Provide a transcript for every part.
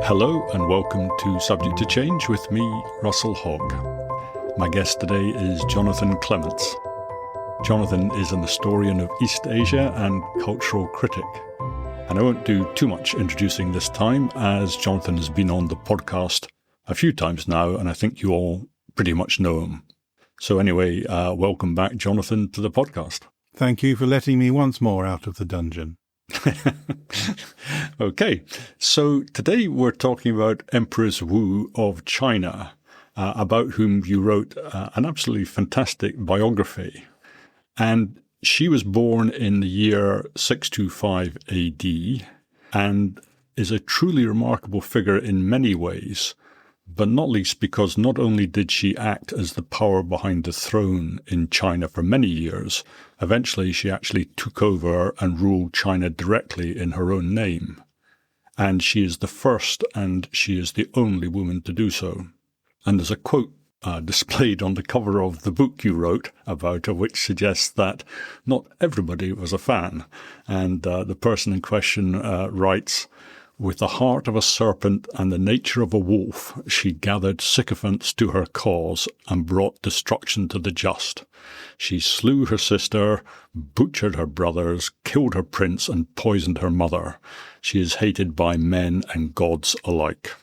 Hello and welcome to Subject to Change with me, Russell Hogg. My guest today is Jonathan Clements. Jonathan is an historian of East Asia and cultural critic. And I won't do too much introducing this time, as Jonathan has been on the podcast a few times now, and I think you all pretty much know him. So anyway, welcome back, Jonathan, to the podcast. Thank you for letting me once more out of the dungeon. Okay, so today we're talking about Empress Wu of China, about whom you wrote an absolutely fantastic biography. And she was born in the year 625 AD and is a truly remarkable figure in many ways, but not least because not only did she act as the power behind the throne in China for many years, eventually she actually took over and ruled China directly in her own name. And she is the first and she is the only woman to do so. And there's a quote displayed on the cover of the book you wrote about her, which suggests that not everybody was a fan. And the person in question writes, "With the heart of a serpent and the nature of a wolf, she gathered sycophants to her cause and brought destruction to the just. She slew her sister, butchered her brothers, killed her prince, and poisoned her mother. She is hated by men and gods alike."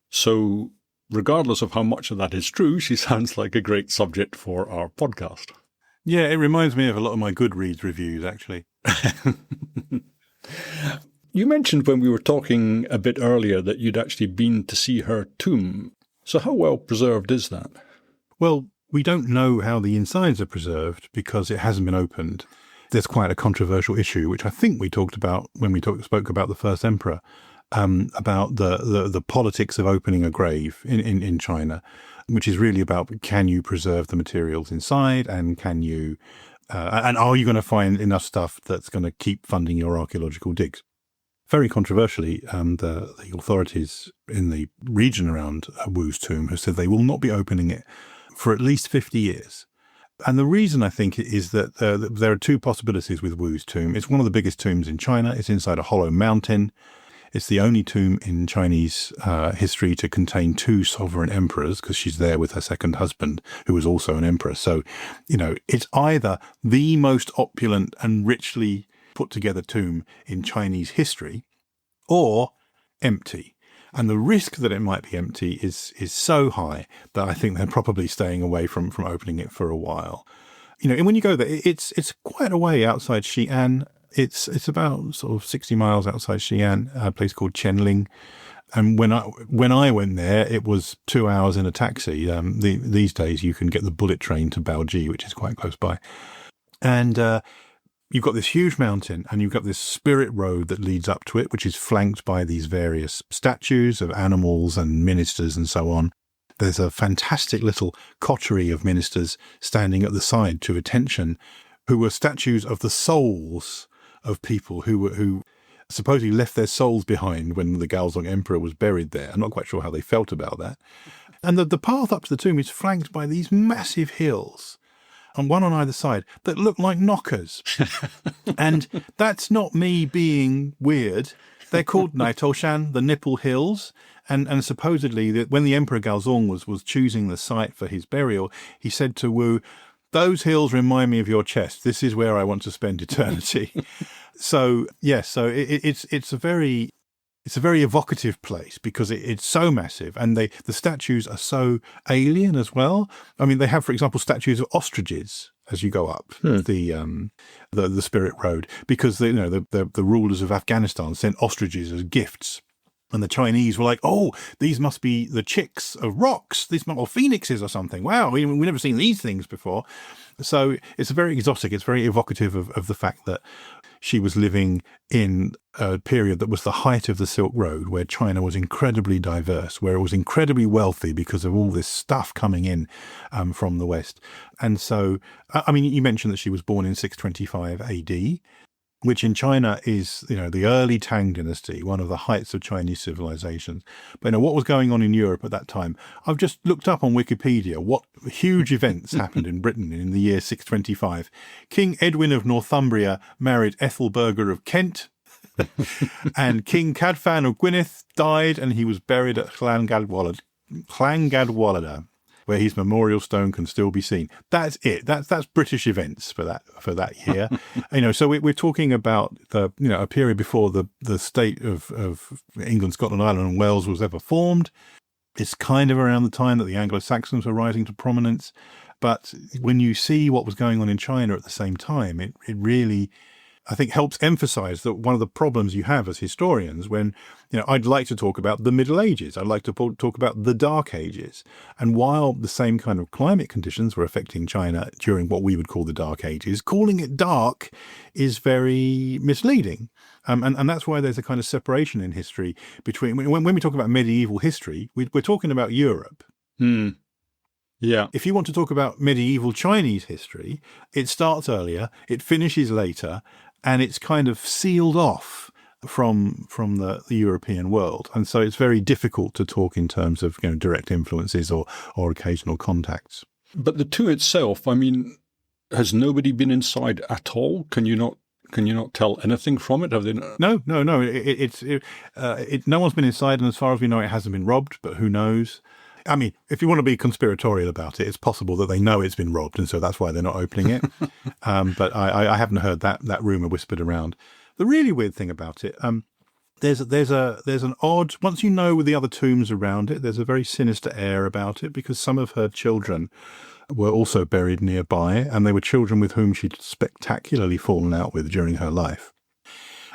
So, regardless of how much of that is true, she sounds like a great subject for our podcast. Yeah, it reminds me of a lot of my Goodreads reviews, actually. You mentioned when we were talking a bit earlier that you'd actually been to see her tomb. So how well preserved is that? Well, we don't know how the insides are preserved because it hasn't been opened. There's quite a controversial issue, which I think we talked about when we spoke about the first emperor, about the politics of opening a grave in China, which is really about can you preserve the materials inside and can you, and are you going to find enough stuff that's going to keep funding your archaeological digs? Very controversially, the authorities in the region around Wu's tomb have said they will not be opening it for at least 50 years. And the reason, I think, is that there are two possibilities with Wu's tomb. It's one of the biggest tombs in China. It's inside a hollow mountain. It's the only tomb in Chinese history to contain two sovereign emperors, because she's there with her second husband, who was also an emperor. So, it's either the most opulent and richly put together tomb in Chinese history or empty. And the risk that it might be empty is so high that I think they're probably staying away from opening it for a while. And when you go there, it's quite a way outside Xi'an. It's about sort of 60 miles outside Xi'an, a place called Chenling. And when I went there, it was 2 hours in a taxi. These days you can get the bullet train to Baoji, which is quite close by. And you've got this huge mountain and you've got this spirit road that leads up to it, which is flanked by these various statues of animals and ministers and so on. There's a fantastic little coterie of ministers standing at the side to attention who were statues of the souls of people who supposedly left their souls behind when the Gaozong emperor was buried there. I'm not quite sure how they felt about that. And the path up to the tomb is flanked by these massive hills, and one on either side, that look like knockers. And that's not me being weird. They're called Naitoshan, the Nipple Hills. And supposedly, when the Emperor Gaozong was choosing the site for his burial, he said to Wu, "Those hills remind me of your chest. This is where I want to spend eternity." So, yes, so it's a very evocative place because it's so massive, and the statues are so alien as well. I mean, they have, for example, statues of ostriches as you go up the spirit road, because the rulers of Afghanistan sent ostriches as gifts. And the Chinese were like, "Oh, these must be the chicks of rocks, or phoenixes or something. Wow, we've never seen these things before." So it's very exotic. It's very evocative of the fact that she was living in a period that was the height of the Silk Road, where China was incredibly diverse, where it was incredibly wealthy because of all this stuff coming in from the West. And so, I mean, you mentioned that she was born in 625 AD. Which in China is, the early Tang dynasty, one of the heights of Chinese civilization. But what was going on in Europe at that time? I've just looked up on Wikipedia what huge events happened in Britain in the year 625. King Edwin of Northumbria married Ethelberga of Kent. And King Cadfan of Gwynedd died, and he was buried at Llangadwallada, where his memorial stone can still be seen. That's it. That's British events for that year. So we're talking about a period before the state of England, Scotland, Ireland, and Wales was ever formed. It's kind of around the time that the Anglo-Saxons were rising to prominence. But when you see what was going on in China at the same time, it really, I think, helps emphasize that one of the problems you have as historians when, I'd like to talk about the Middle Ages. I'd like to talk about the Dark Ages. And while the same kind of climate conditions were affecting China during what we would call the Dark Ages, calling it dark is very misleading. And that's why there's a kind of separation in history between, when we talk about medieval history, we're talking about Europe. Yeah. If you want to talk about medieval Chinese history, it starts earlier, it finishes later, and it's kind of sealed off from the European world. And so it's very difficult to talk in terms of direct influences or occasional contacts. But the tomb itself, has nobody been inside at all? Can you not tell anything from it? Have they? No. No one's been inside, and as far as we know, it hasn't been robbed. But who knows? If you want to be conspiratorial about it, it's possible that they know it's been robbed, and so that's why they're not opening it. But I haven't heard that rumor whispered around. The really weird thing about it, there's an odd, once you know the other tombs around it, there's a very sinister air about it, because some of her children were also buried nearby, and they were children with whom she'd spectacularly fallen out with during her life.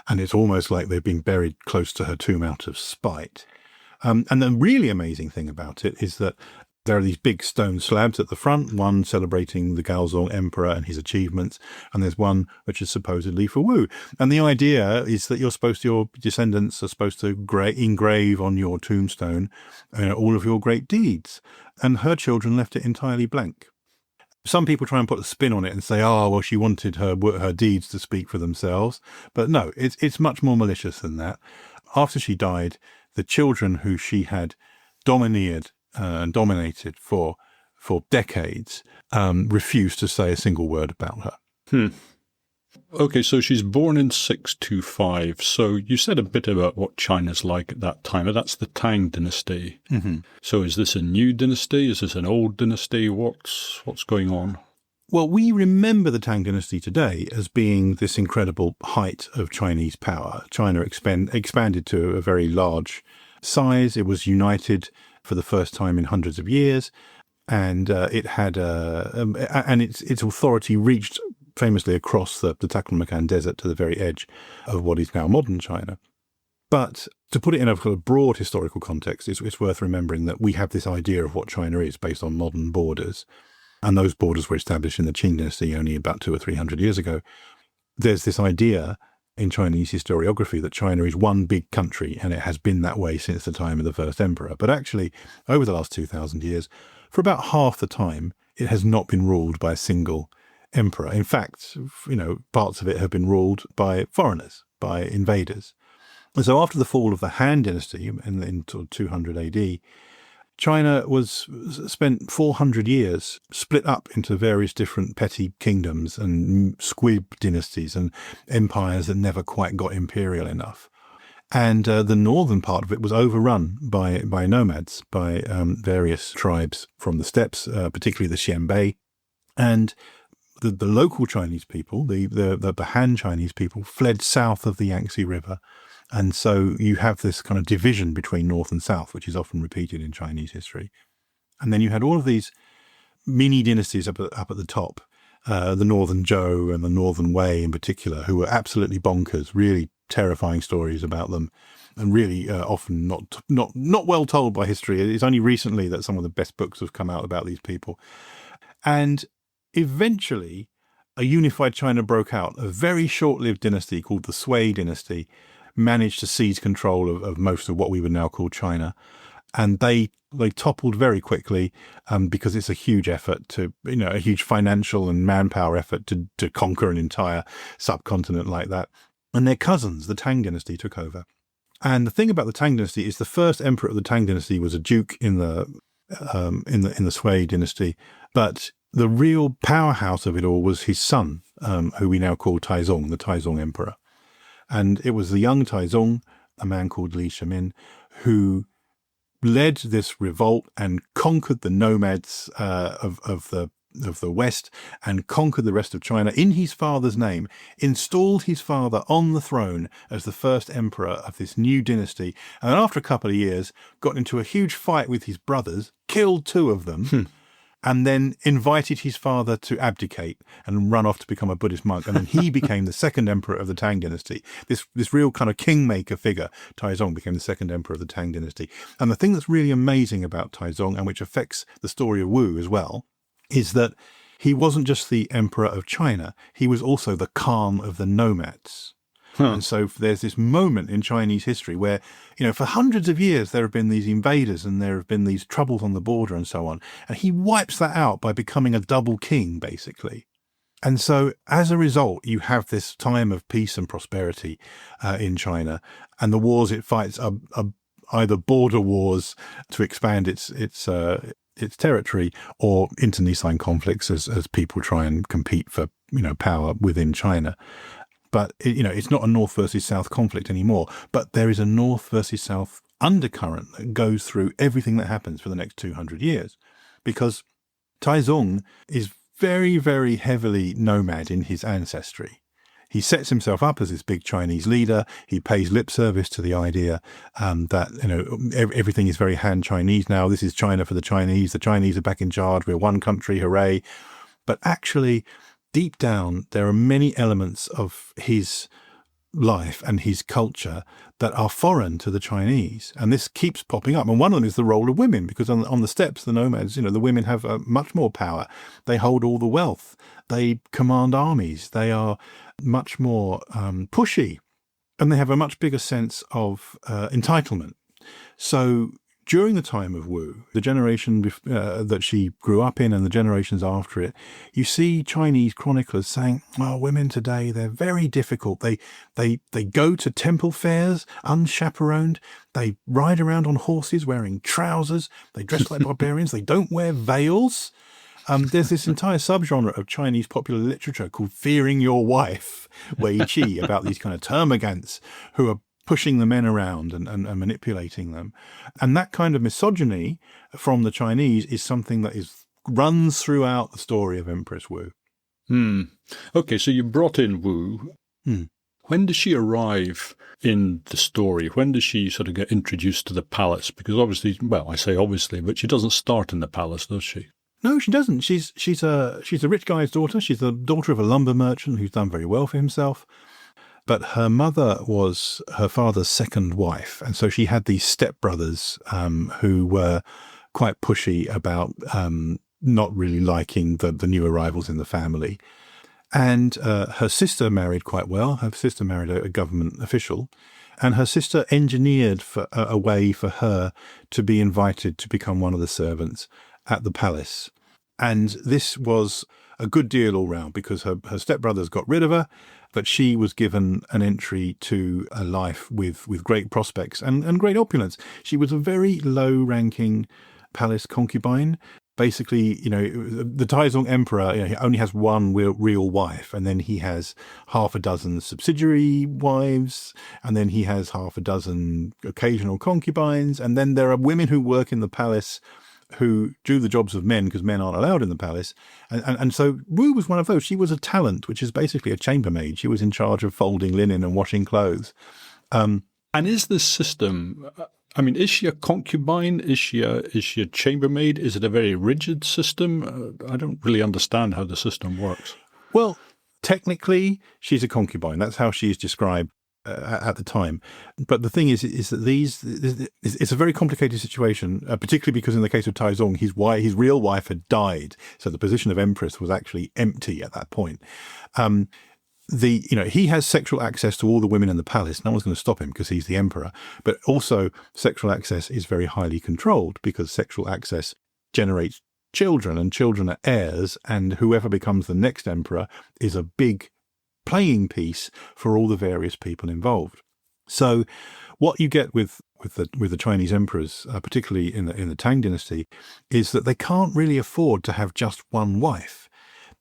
And it's almost like they've been buried close to her tomb out of spite. And the really amazing thing about it is that there are these big stone slabs at the front, one celebrating the Gaozong Emperor and his achievements, and there's one which is supposedly for Wu. And the idea is that your descendants are supposed to engrave on your tombstone all of your great deeds. And her children left it entirely blank. Some people try and put a spin on it and say, she wanted her deeds to speak for themselves. But no, it's much more malicious than that. After she died, the children who she had domineered and dominated for decades refused to say a single word about her. Okay, so she's born in 625. So you said a bit about what China's like at that time. That's the Tang dynasty. Mm-hmm. So is this a new dynasty? Is this an old dynasty? What's going on? Well, we remember the Tang dynasty today as being this incredible height of Chinese power. China expanded to a very large size. It was united for the first time in hundreds of years, and it had its authority reached famously across the Taklamakan Desert to the very edge of what is now modern China. But to put it in a kind of broad historical context, it's worth remembering that we have this idea of what China is based on modern borders. And those borders were established in the Qing dynasty only about 200 or 300 years ago. There's this idea in Chinese historiography that China is one big country, and it has been that way since the time of the first emperor. But actually, over the last 2,000 years, for about half the time, it has not been ruled by a single emperor. In fact, parts of it have been ruled by foreigners, by invaders. And so after the fall of the Han dynasty in 200 AD, China spent 400 years split up into various different petty kingdoms and squib dynasties and empires that never quite got imperial enough. And the northern part of it was overrun by nomads, by various tribes from the steppes, particularly the Xianbei. And the local Chinese people, the Han Chinese people, fled south of the Yangtze River. And so you have this kind of division between north and south, which is often repeated in Chinese history. And then you had all of these mini dynasties up at the top, the Northern Zhou and the Northern Wei in particular, who were absolutely bonkers, really terrifying stories about them, and really often not well told by history. It's only recently that some of the best books have come out about these people. And eventually, a unified China broke out. A very short-lived dynasty called the Sui dynasty managed to seize control of most of what we would now call China. And they toppled very quickly because it's a huge effort a huge financial and manpower effort to conquer an entire subcontinent like that. And their cousins, the Tang dynasty, took over. And the thing about the Tang dynasty is the first emperor of the Tang dynasty was a duke in the Sui dynasty, but the real powerhouse of it all was his son, who we now call Taizong, the Taizong emperor. And it was the young Taizong, a man called Li Shimin, who led this revolt and conquered the nomads of the West and conquered the rest of China in his father's name, installed his father on the throne as the first emperor of this new dynasty, and then after a couple of years got into a huge fight with his brothers, killed two of them, and then invited his father to abdicate and run off to become a Buddhist monk. And then he became the second emperor of the Tang dynasty. This real kind of kingmaker figure, Taizong, became the second emperor of the Tang dynasty. And the thing that's really amazing about Taizong, and which affects the story of Wu as well, is that he wasn't just the emperor of China, he was also the Khan of the nomads. And so there's this moment in Chinese history where, for hundreds of years there have been these invaders and there have been these troubles on the border and so on. And he wipes that out by becoming a double king, basically. And so as a result, you have this time of peace and prosperity in China. And the wars it fights are either border wars to expand its territory, or internecine conflicts as people try and compete for, power within China. But, it's not a North versus South conflict anymore. But there is a North versus South undercurrent that goes through everything that happens for the next 200 years. Because Taizong is very, very heavily nomad in his ancestry. He sets himself up as this big Chinese leader. He pays lip service to the idea that, everything is very Han Chinese now. This is China for the Chinese. The Chinese are back in charge. We're one country. Hooray. But actually, deep down, there are many elements of his life and his culture that are foreign to the Chinese. And this keeps popping up. And one of them is the role of women, because on the steppes, the nomads, the women have much more power. They hold all the wealth. They command armies. They are much more pushy. And they have a much bigger sense of entitlement. So during the time of Wu, the generation that she grew up in and the generations after it, you see Chinese chroniclers saying, women today, they're very difficult. They go to temple fairs unchaperoned. They ride around on horses wearing trousers. They dress like barbarians. They don't wear veils. There's this entire subgenre of Chinese popular literature called Fearing Your Wife, Wei Qi, about these kind of termagants who are pushing the men around and manipulating them. And that kind of misogyny from the Chinese is something that runs throughout the story of Empress Wu. Okay, so you brought in Wu. When does she arrive in the story? When does she sort of get introduced to the palace? Because obviously, well, I say obviously, but she doesn't start in the palace, does she? No, she doesn't. She's a rich guy's daughter. She's the daughter of a lumber merchant who's done very well for himself. But her mother was her father's second wife. And so she had these stepbrothers who were quite pushy about not really liking the new arrivals in the family. And her sister married quite well. Her sister married a government official. And her sister engineered a way for her to be invited to become one of the servants at the palace. And this was a good deal all round, because her stepbrothers got rid of her, but she was given an entry to a life with great prospects and great opulence. She was a very low-ranking palace concubine. Basically, the Taizong emperor, he only has one real wife, and then he has half a dozen subsidiary wives, and then he has half a dozen occasional concubines, and then there are women who work in the palace who do the jobs of men because men aren't allowed in the palace. And so Wu was one of those. She was a talent, which is basically a chambermaid. She was in charge of folding linen and washing clothes. And is this system, is she a concubine? Is she a chambermaid? Is it a very rigid system? I don't really understand how the system works. Well, technically, she's a concubine. That's how she's described at the time. But the thing is that it's a very complicated situation, particularly because in the case of Taizong, his real wife had died. So the position of empress was actually empty at that point. He has sexual access to all the women in the palace. No one's going to stop him because he's the emperor. But also sexual access is very highly controlled, because sexual access generates children, and children are heirs, and whoever becomes the next emperor is a big playing piece for all the various people involved. So what you get with the Chinese emperors, particularly in the Tang dynasty, is that they can't really afford to have just one wife.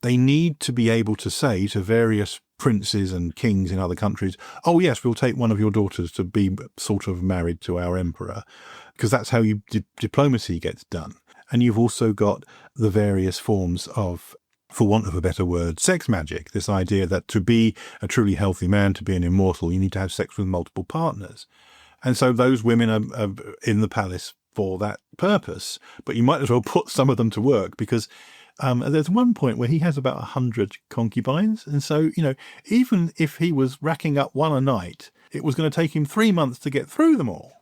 they need to be able to say to various princes and kings in other countries, oh yes, we'll take one of your daughters to be sort of married to our emperor, because that's how diplomacy gets done. And you've also got the various forms of, for want of a better word, sex magic, this idea that to be a truly healthy man, to be an immortal, you need to have sex with multiple partners. And so those women are in the palace for that purpose, but you might as well put some of them to work, because there's one point where he has about 100 concubines. And so, even if he was racking up one a night, it was going to take him 3 months to get through them all.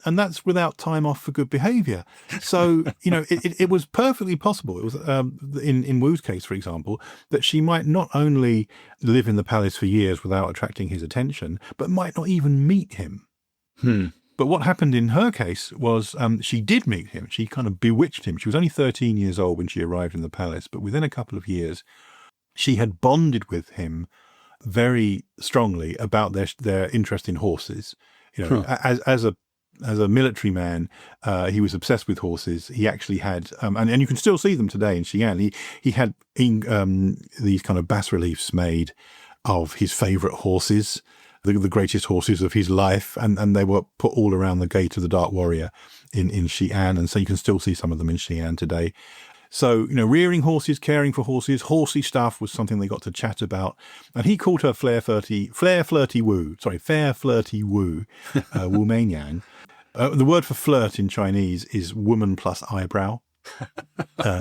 And that's without time off for good behaviour. So, it was perfectly possible. It was in Wu's case, for example, that she might not only live in the palace for years without attracting his attention, but might not even meet him. But what happened in her case was she did meet him. She kind of bewitched him. She was only 13 years old when she arrived in the palace, but within a couple of years, she had bonded with him very strongly about their interest in horses. As a military man, he was obsessed with horses. He actually had, and you can still see them today in Xi'an. He had these kind of bas-reliefs made of his favourite horses, the greatest horses of his life, and they were put all around the gate of the Dark Warrior in Xi'an, and so you can still see some of them in Xi'an today. So, rearing horses, caring for horses, horsey stuff was something they got to chat about. And he called her fair flirty Wu, Wu Meinyang. The word for flirt in Chinese is woman plus eyebrow,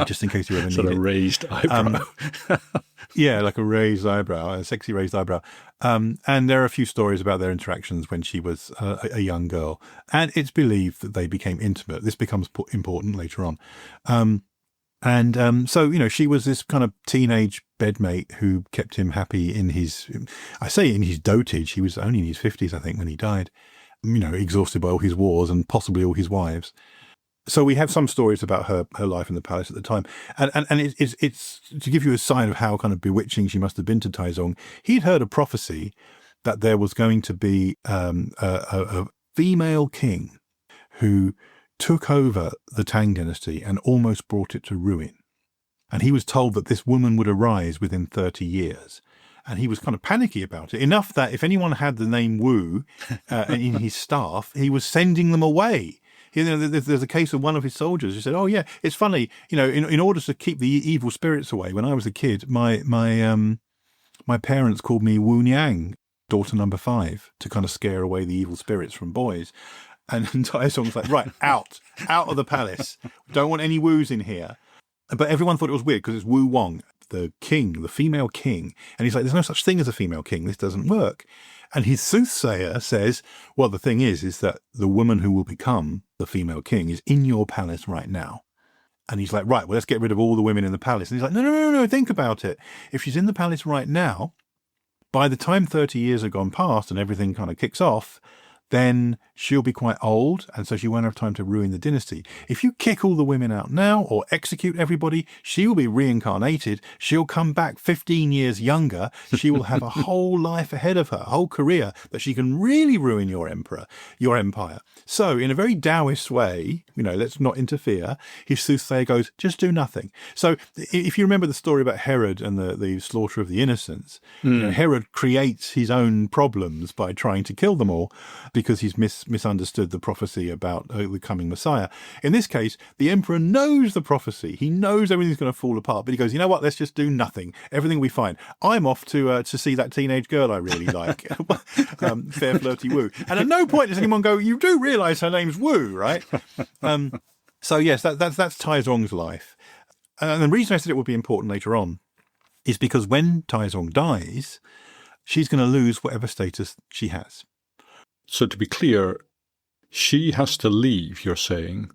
just in case you ever need it. Sort of raised eyebrow. Yeah, like a raised eyebrow, a sexy raised eyebrow. And there are a few stories about their interactions when she was a young girl. And it's believed that they became intimate. This becomes important later on. So, she was this kind of teenage bedmate who kept him happy in his dotage. He was only in his 50s, I think, when he died, exhausted by all his wars and possibly all his wives. So we have some stories about her life in the palace at the time. And it's to give you a sign of how kind of bewitching she must have been to Taizong. He'd heard a prophecy that there was going to be a female king who took over the Tang dynasty and almost brought it to ruin. And he was told that this woman would arise within 30 years. And he was kind of panicky about it, enough that if anyone had the name Wu in his staff, he was sending them away. There's a case of one of his soldiers who said, "Oh yeah, it's funny. In order to keep the evil spirits away, when I was a kid, my parents called me Wu Niang, daughter number 5, to kind of scare away the evil spirits from boys." And Taizong's like, "Right, out of the palace. Don't want any Wus in here." But everyone thought it was weird because it's Wu Wong, the king, the female king. And he's like, "There's no such thing as a female king. This doesn't work." And his soothsayer says, well, the thing is that the woman who will become the female king is in your palace right now. And he's like, right, well, let's get rid of all the women in the palace. And he's like, no, think about it. If she's in the palace right now, by the time 30 years have gone past and everything kind of kicks off, then she'll be quite old, and so she won't have time to ruin the dynasty. If you kick all the women out now or execute everybody, she will be reincarnated. She'll come back 15 years younger. She will have a whole life ahead of her, a whole career that she can really ruin your empire. So in a very Taoist way, let's not interfere. His soothsayer goes, just do nothing. So if you remember the story about Herod and the slaughter of the innocents, Herod creates his own problems by trying to kill them all, because he's misunderstood the prophecy about the coming Messiah. In this case, the emperor knows the prophecy. He knows everything's going to fall apart, but he goes, you know what, let's just do nothing. Everything will be fine. I'm off to see that teenage girl I really like, fair flirty Wu. And at no point does anyone go, you do realise her name's Wu, right? So yes, that's Taizong's life. And the reason I said it would be important later on is because when Taizong dies, she's going to lose whatever status she has. So to be clear, she has to leave, you're saying,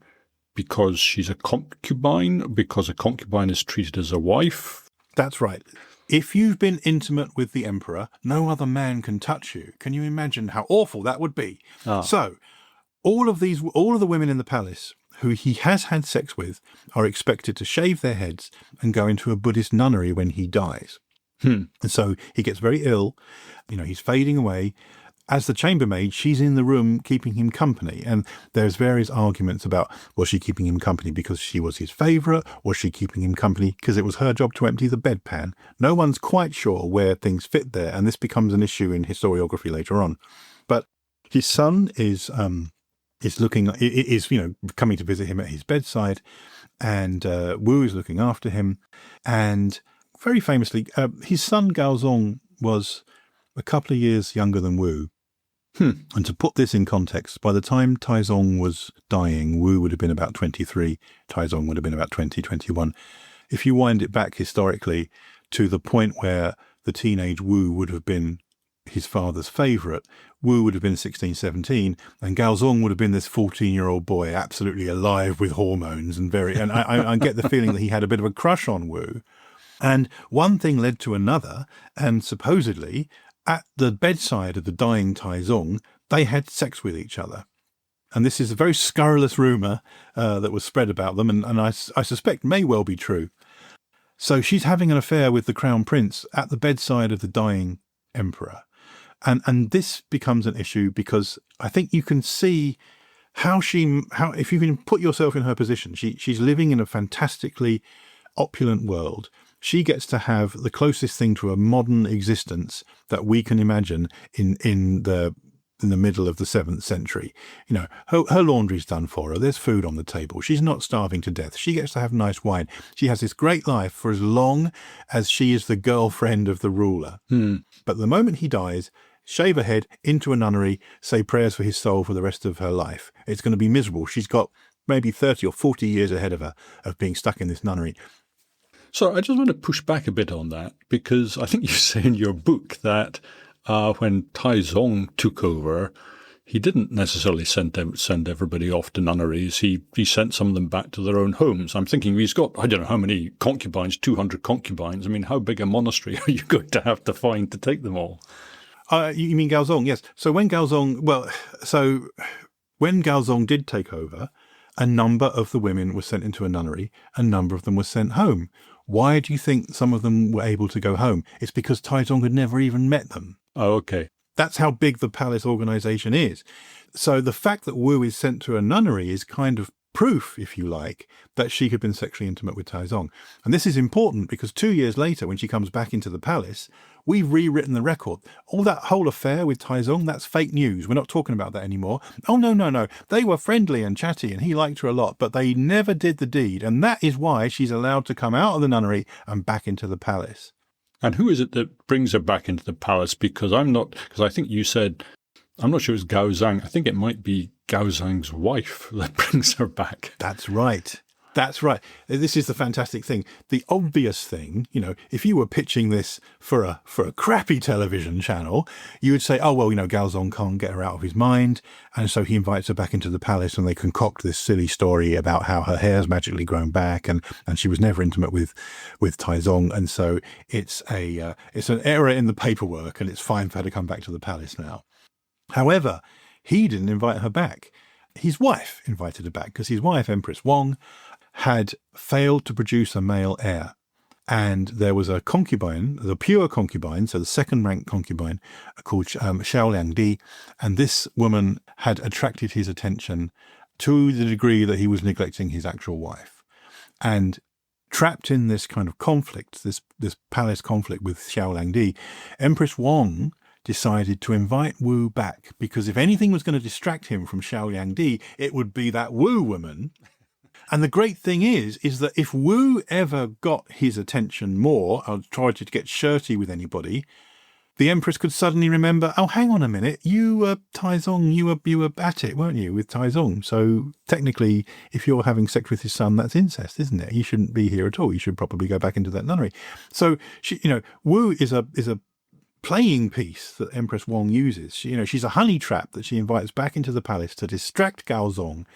because she's a concubine, because a concubine is treated as a wife? That's right. If you've been intimate with the emperor, no other man can touch you. Can you imagine how awful that would be? So all of the women in the palace who he has had sex with are expected to shave their heads and go into a Buddhist nunnery when he dies. And so he gets very ill, he's fading away. as the chambermaid, she's in the room keeping him company. And there's various arguments about, was she keeping him company because she was his favourite? Was she keeping him company because it was her job to empty the bedpan? No one's quite sure where things fit there. And this becomes an issue in historiography later on. But his son is coming to visit him at his bedside, and Wu is looking after him. And very famously, his son Gaozong was a couple of years younger than Wu. And to put this in context, by the time Taizong was dying, Wu would have been about 23, Taizong would have been about 20, 21. If you wind it back historically to the point where the teenage Wu would have been his father's favourite, Wu would have been 16, 17, and Gaozong would have been this 14-year-old boy, absolutely alive with hormones and I get the feeling that he had a bit of a crush on Wu. And one thing led to another, and supposedly at the bedside of the dying Taizong, they had sex with each other. And this is a very scurrilous rumour that was spread about them, and I suspect may well be true. So she's having an affair with the crown prince at the bedside of the dying emperor. And this becomes an issue because I think you can see how if you can put yourself in her position, she's living in a fantastically opulent world. She gets to have the closest thing to a modern existence that we can imagine in the middle of the 7th century. Her laundry's done for her. There's food on the table. She's not starving to death. She gets to have nice wine. She has this great life for as long as she is the girlfriend of the ruler. But the moment he dies, shave her head, into a nunnery, say prayers for his soul for the rest of her life. It's going to be miserable. She's got maybe 30 or 40 years ahead of her of being stuck in this nunnery. So I just want to push back a bit on that, because I think you say in your book that when Taizong took over, he didn't necessarily send everybody off to nunneries. He sent some of them back to their own homes. I'm thinking he's got, I don't know how many concubines, 200 concubines. I mean, how big a monastery are you going to have to find to take them all? You mean Gaozong? Yes. So when Gaozong did take over, a number of the women were sent into a nunnery, a number of them were sent home. Why do you think some of them were able to go home? It's because Taizong had never even met them. Oh, okay. That's how big the palace organisation is. So the fact that Wu is sent to a nunnery is kind of proof, if you like, that she had been sexually intimate with Taizong. And this is important because 2 years later, when she comes back into the palace, we've rewritten the record. All that whole affair with Taizong, that's fake news. We're not talking about that anymore. Oh, no. They were friendly and chatty and he liked her a lot, but they never did the deed. And that is why she's allowed to come out of the nunnery and back into the palace. And who is it that brings her back into the palace? Because I think you said, I'm not sure it's Gaozang. I think it might be Gaozang's wife that brings her back. That's right. This is the fantastic thing. The obvious thing, if you were pitching this for a crappy television channel, you would say, oh, well, Gaozong can't get her out of his mind. And so he invites her back into the palace and they concoct this silly story about how her hair's magically grown back and she was never intimate with Taizong. And so it's an error in the paperwork and it's fine for her to come back to the palace now. However, he didn't invite her back. His wife invited her back because his wife, Empress Wang, had failed to produce a male heir. And there was a concubine, the pure concubine, so the second-rank concubine, called Xiao Liangdi, and this woman had attracted his attention to the degree that he was neglecting his actual wife. And trapped in this kind of conflict, this palace conflict with Xiao Liangdi, Empress Wang decided to invite Wu back, because if anything was going to distract him from Xiao Liangdi, it would be that Wu woman. And the great thing is that if Wu ever got his attention more, or tried to get shirty with anybody, the Empress could suddenly remember, oh, hang on a minute, you were Taizong, you were at it, weren't you, with Taizong? So technically, if you're having sex with his son, that's incest, isn't it? You shouldn't be here at all. You should probably go back into that nunnery. So, Wu is a playing piece that Empress Wang uses. She's a honey trap that she invites back into the palace to distract Gaozong,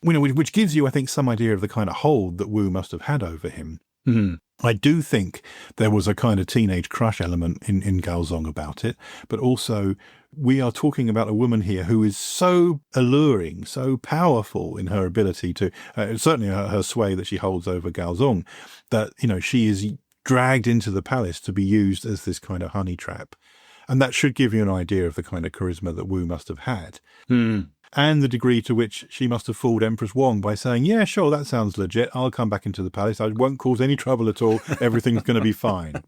which gives you, I think, some idea of the kind of hold that Wu must have had over him. Mm. I do think there was a kind of teenage crush element in Gaozong about it, but also we are talking about a woman here who is so alluring, so powerful in her ability to, certainly her sway that she holds over Gaozong, that, she is dragged into the palace to be used as this kind of honey trap. And that should give you an idea of the kind of charisma that Wu must have had. Hmm. And the degree to which she must have fooled Empress Wong by saying, yeah, sure, that sounds legit. I'll come back into the palace. I won't cause any trouble at all. Everything's going to be fine.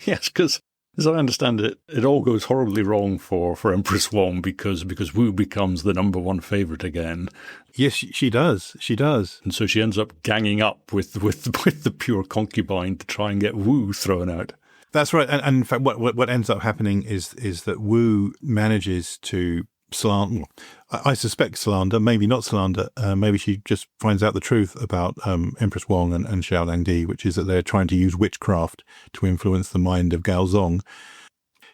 Yes, because as I understand it, it all goes horribly wrong for Empress Wong because Wu becomes the number one favourite again. Yes, she does. She does. And so she ends up ganging up with the pure concubine to try and get Wu thrown out. That's right. And in fact, what ends up happening is that Wu manages to slander. I suspect slander, maybe not slander. Maybe she just finds out the truth about Empress Wong and Xiao Langdi, which is that they're trying to use witchcraft to influence the mind of Gaozong.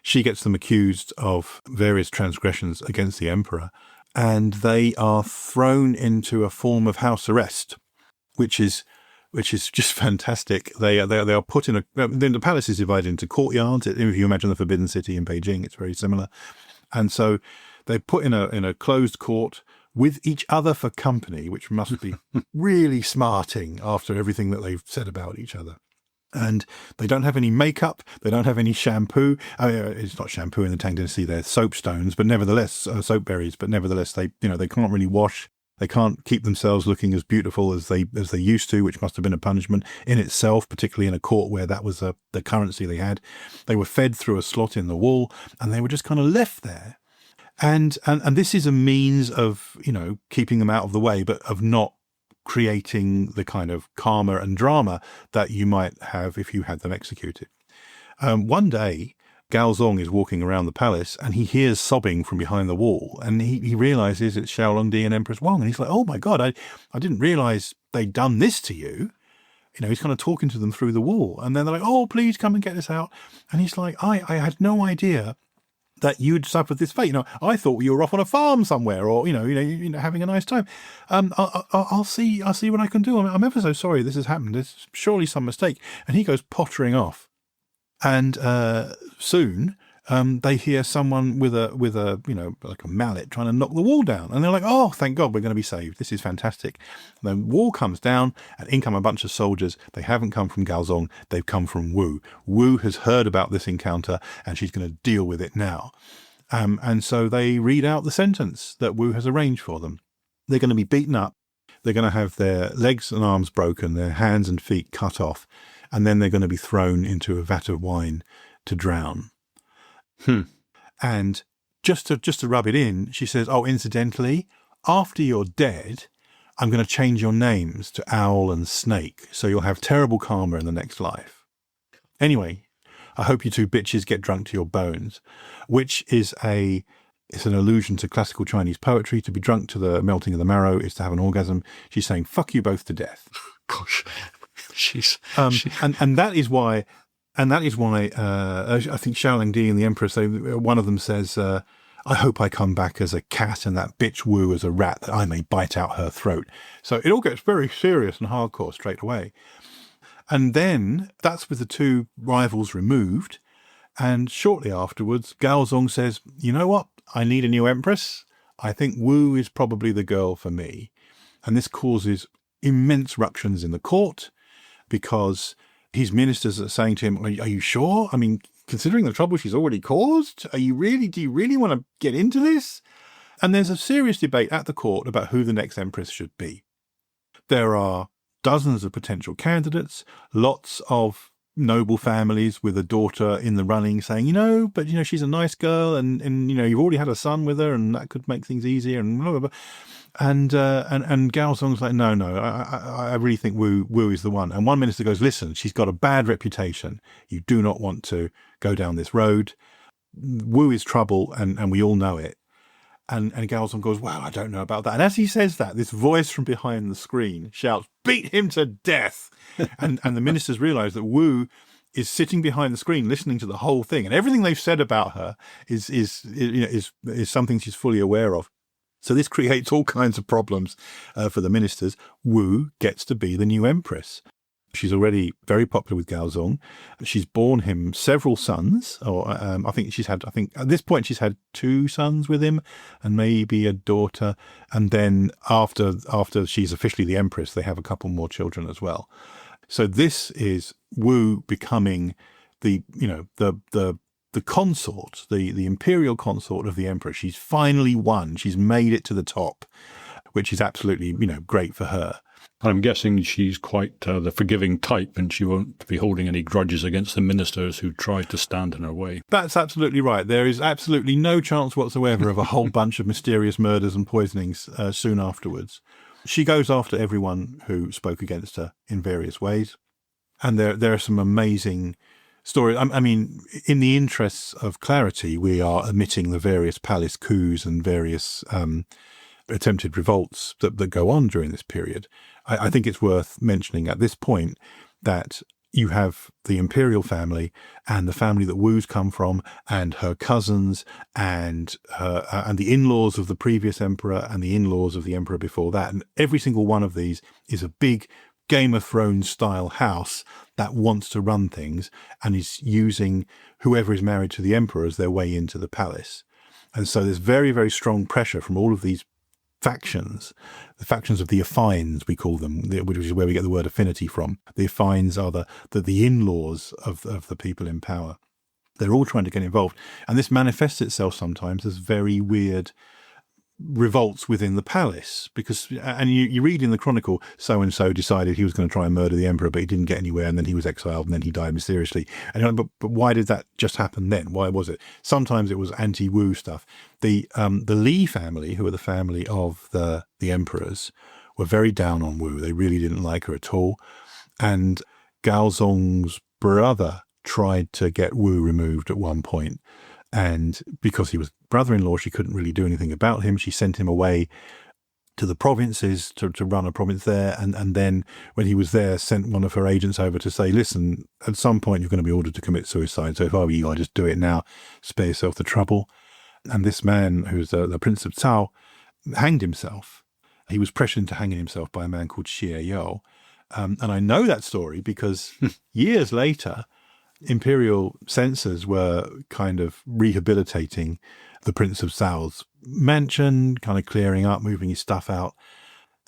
She gets them accused of various transgressions against the emperor, and they are thrown into a form of house arrest, which is just fantastic. They are put in then the palace is divided into courtyards. If you imagine the Forbidden City in Beijing, it's very similar. And so they're put in a closed court with each other for company, which must be really smarting after everything that they've said about each other. And they don't have any makeup. They don't have any shampoo. It's not shampoo in the Tang Dynasty. They're soapstones, but nevertheless, soap berries. But nevertheless, they can't really wash. They can't keep themselves looking as beautiful as they used to, which must have been a punishment in itself, particularly in a court where that was the currency they had. They were fed through a slot in the wall, and they were just kind of left there. And this is a means of, keeping them out of the way, but of not creating the kind of karma and drama that you might have if you had them executed. One day, Gaozong is walking around the palace and he hears sobbing from behind the wall, and he realizes it's Xiao Longdi and Empress Wong, and he's like, oh my God, I didn't realize they'd done this to you. He's kind of talking to them through the wall, and then they're like, oh, please come and get us out. And he's like, I had no idea that you'd suffered this fate. I thought you were off on a farm somewhere, or having a nice time. I'll see what I can do. I'm ever so sorry this has happened. There's surely some mistake. And he goes pottering off, and soon they hear someone with a like a mallet trying to knock the wall down, and they're like, oh, thank God, we're going to be saved. This is fantastic. And the wall comes down, and in come a bunch of soldiers. They haven't come from Gaozong, they've come from Wu. Wu has heard about this encounter, and she's going to deal with it now. And so they read out the sentence that Wu has arranged for them. They're going to be beaten up, they're going to have their legs and arms broken, their hands and feet cut off, and then they're going to be thrown into a vat of wine to drown. And just to rub it in, she says, oh, incidentally, after you're dead, I'm going to change your names to Owl and Snake, so you'll have terrible karma in the next life. Anyway, I hope you two bitches get drunk to your bones, which is it's an allusion to classical Chinese poetry. To be drunk to the melting of the marrow is to have an orgasm. She's saying, fuck you both to death. Gosh, and that is why... And that is why I think Xiao Langdi and the Empress, one of them says, I hope I come back as a cat and that bitch Wu as a rat, that I may bite out her throat. So it all gets very serious and hardcore straight away. And then that's with the two rivals removed. And shortly afterwards, Gaozong says, you know what? I need a new empress. I think Wu is probably the girl for me. And this causes immense ructions in the court because his ministers are saying to him, are you sure? I mean, considering the trouble she's already caused, do you really want to get into this? And there's a serious debate at the court about who the next empress should be. There are dozens of potential candidates, lots of noble families with a daughter in the running saying, but she's a nice girl and you've already had a son with her and that could make things easier and blah, blah, blah. And Gaozong's like, no, I really think Wu is the one. And one minister goes, listen, she's got a bad reputation. You do not want to go down this road. Wu is trouble, and we all know it. And Gaozong goes, well, I don't know about that. And as he says that, this voice from behind the screen shouts, beat him to death. and the ministers realize that Wu is sitting behind the screen listening to the whole thing. And everything they've said about her is something she's fully aware of. So this creates all kinds of problems for the ministers. Wu gets to be the new empress. She's already very popular with Gaozong. She's borne him several sons, or I think at this point she's had 2 sons with him, and maybe a daughter. And then after she's officially the empress, they have a couple more children as well. So this is Wu becoming the the consort, the imperial consort of the emperor, she's finally won. She's made it to the top, which is absolutely, great for her. I'm guessing she's quite the forgiving type, and she won't be holding any grudges against the ministers who tried to stand in her way. That's absolutely right. There is absolutely no chance whatsoever of a whole bunch of mysterious murders and poisonings soon afterwards. She goes after everyone who spoke against her in various ways. And there are some amazing stories. I mean, in the interests of clarity, we are omitting the various palace coups and various attempted revolts that go on during this period. I think it's worth mentioning at this point that you have the imperial family and the family that Wu's come from, and her cousins, and the in-laws of the previous emperor and the in-laws of the emperor before that. And every single one of these is a big Game of Thrones style house that wants to run things and is using whoever is married to the emperor as their way into the palace. And so there's very, very strong pressure from all of these factions, the factions of the affines, we call them, which is where we get the word affinity from. The affines are the in-laws of the people in power. They're all trying to get involved. And this manifests itself sometimes as very weird revolts within the palace, and you read in the chronicle, so-and-so decided he was going to try and murder the emperor, but he didn't get anywhere, and then he was exiled, and then he died mysteriously. And you're like, but why did that just happen then? Why was it? Sometimes it was anti-Wu stuff. The Li family, who are the family of the emperors, were very down on Wu. They really didn't like her at all. And Gaozong's brother tried to get Wu removed at one point. And because he was brother-in-law, she couldn't really do anything about him. She sent him away to the provinces to run a province there. And then when he was there, sent one of her agents over to say, listen, at some point you're going to be ordered to commit suicide. So if I were you, I'd just do it now. Spare yourself the trouble. And this man, who's the Prince of Cao, hanged himself. He was pressured into hanging himself by a man called Xie Yao. And I know that story because years later, imperial censors were kind of rehabilitating the Prince of Cao's mansion, kind of clearing up, moving his stuff out.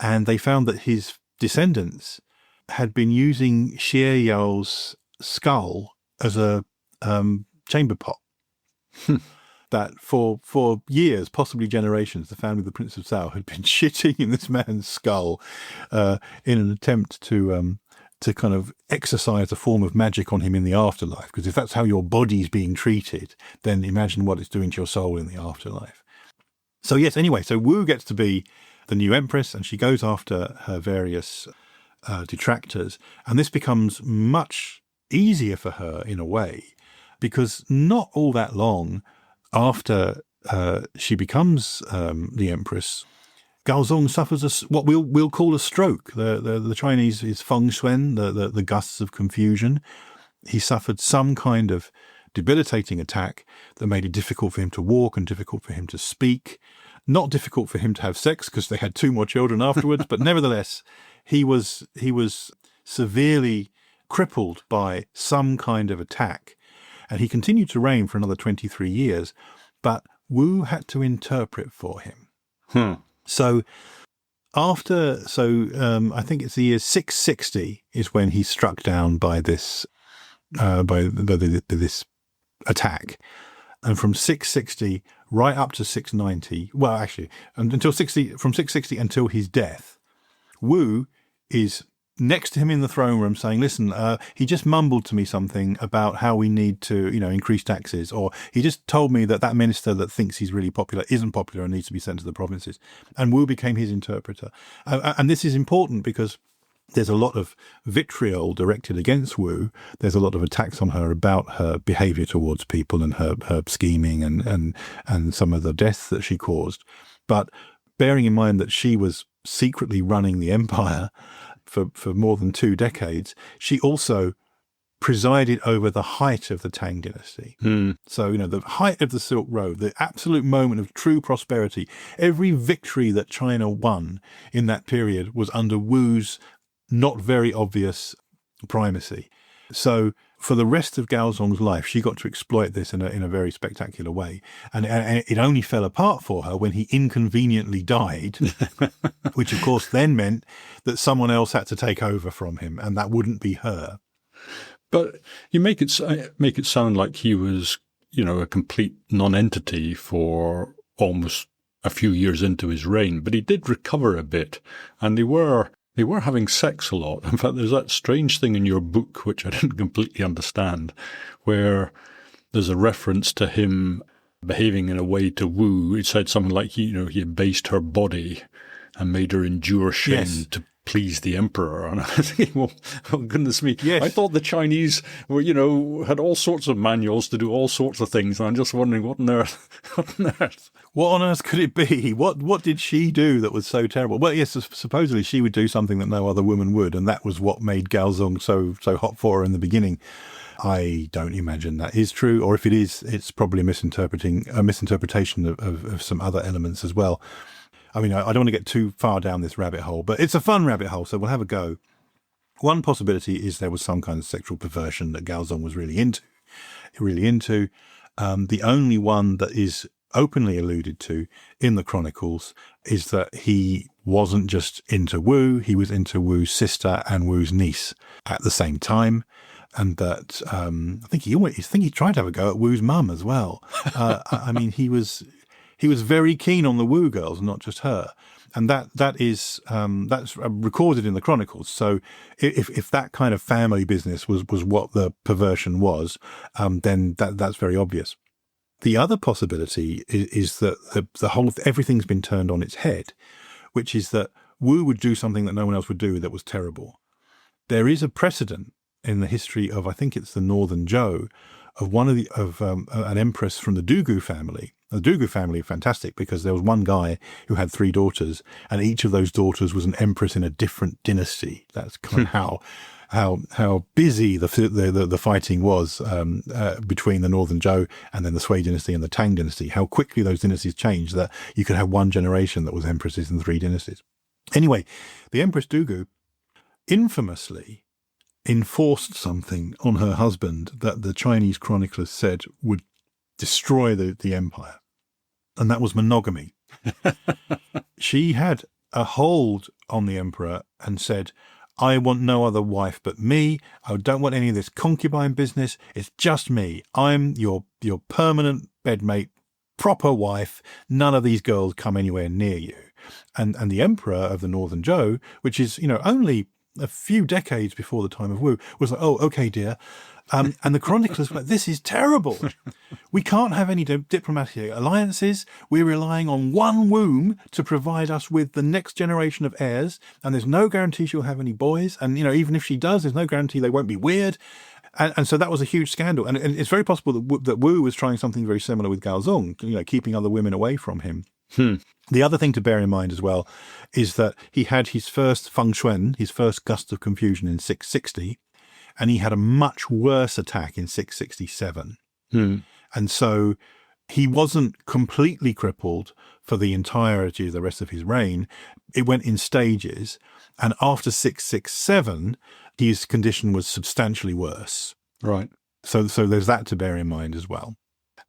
And they found that his descendants had been using Xie Yao's skull as a chamber pot. That for years, possibly generations, the family of the Prince of Cao had been shitting in this man's skull in an attempt to kind of exercise a form of magic on him in the afterlife. Because if that's how your body's being treated, then imagine what it's doing to your soul in the afterlife. So yes, anyway, so Wu gets to be the new empress, and she goes after her various detractors. And this becomes much easier for her in a way, because not all that long after she becomes the empress, Gaozong suffers what we'll call a stroke. The Chinese is feng shuan, the gusts of confusion. He suffered some kind of debilitating attack that made it difficult for him to walk and difficult for him to speak. Not difficult for him to have sex because they had 2 more children afterwards, but nevertheless, he was severely crippled by some kind of attack. And he continued to reign for another 23 years, but Wu had to interpret for him. So I think it's the year 660 is when he's struck down by this this attack, and from 660 right up to 690. Well, actually, from 660 until his death, Wu is next to him in the throne room saying, listen, he just mumbled to me something about how we need to, increase taxes, or he just told me that minister that thinks he's really popular isn't popular and needs to be sent to the provinces. And Wu became his interpreter. And this is important because there's a lot of vitriol directed against Wu. There's a lot of attacks on her about her behavior towards people and her scheming and some of the deaths that she caused. But bearing in mind that she was secretly running the empire for more than 2 decades, she also presided over the height of the Tang dynasty. So, the height of the Silk Road, the absolute moment of true prosperity. Every victory that China won in that period was under Wu's not very obvious primacy. So for the rest of Gaozong's life, she got to exploit this in a very spectacular way. And it only fell apart for her when he inconveniently died, which of course then meant that someone else had to take over from him, and that wouldn't be her. But you make it sound like he was a complete non-entity for almost a few years into his reign, but he did recover a bit, and they were having sex a lot. In fact, there's that strange thing in your book, which I didn't completely understand, where there's a reference to him behaving in a way to Wu. It said something like, he abased her body and made her endure shame to please the emperor. And I was thinking, well, oh goodness me. Yes. I thought the Chinese were, had all sorts of manuals to do all sorts of things. And I'm just wondering, what on earth? What on earth could it be? What did she do that was so terrible? Well, yes, supposedly she would do something that no other woman would, and that was what made Gaozong so hot for her in the beginning. I don't imagine that is true, or if it is, it's probably a misinterpretation of some other elements as well. I mean, I don't want to get too far down this rabbit hole, but it's a fun rabbit hole, so we'll have a go. One possibility is there was some kind of sexual perversion that Gaozong was really into. The only one that is openly alluded to in the chronicles is that he wasn't just into Wu, he was into Wu's sister and Wu's niece at the same time. And that I think he tried to have a go at Wu's mum as well. I mean, he was very keen on the Wu girls, not just her, and that's recorded in the chronicles. So if that kind of family business was what the perversion was, then that's very obvious. The other possibility is that everything's been turned on its head, which is that Wu would do something that no one else would do that was terrible. There is a precedent in the history of, I think it's the Northern Zhou, of an empress from the Dugu family. The Dugu family are fantastic because there was one guy who had 3 daughters, and each of those daughters was an empress in a different dynasty. That's kind of how busy the fighting was between the Northern Zhou and then the Sui dynasty and the Tang dynasty. How quickly those dynasties changed, that you could have one generation that was empresses in 3 dynasties. Anyway, the Empress Dugu infamously enforced something on her husband that the Chinese chroniclers said would destroy the empire, and that was monogamy. She had a hold on the emperor and said, I want no other wife but me. I don't want any of this concubine business. It's just me. I'm your permanent bedmate, proper wife. None of these girls come anywhere near you. And the emperor of the Northern Zhou, which is, only a few decades before the time of Wu, was like, oh, okay, dear. And the chroniclers were like, this is terrible. We can't have any diplomatic alliances. We're relying on one womb to provide us with the next generation of heirs. And there's no guarantee she'll have any boys. And, even if she does, there's no guarantee they won't be weird. And so that was a huge scandal. And it's very possible that Wu was trying something very similar with Gaozong, keeping other women away from him. The other thing to bear in mind as well is that he had his first feng shui, his first gust of confusion in 660, and he had a much worse attack in 667. And so he wasn't completely crippled for the entirety of the rest of his reign. It went in stages. And after 667, his condition was substantially worse. Right. So there's that to bear in mind as well.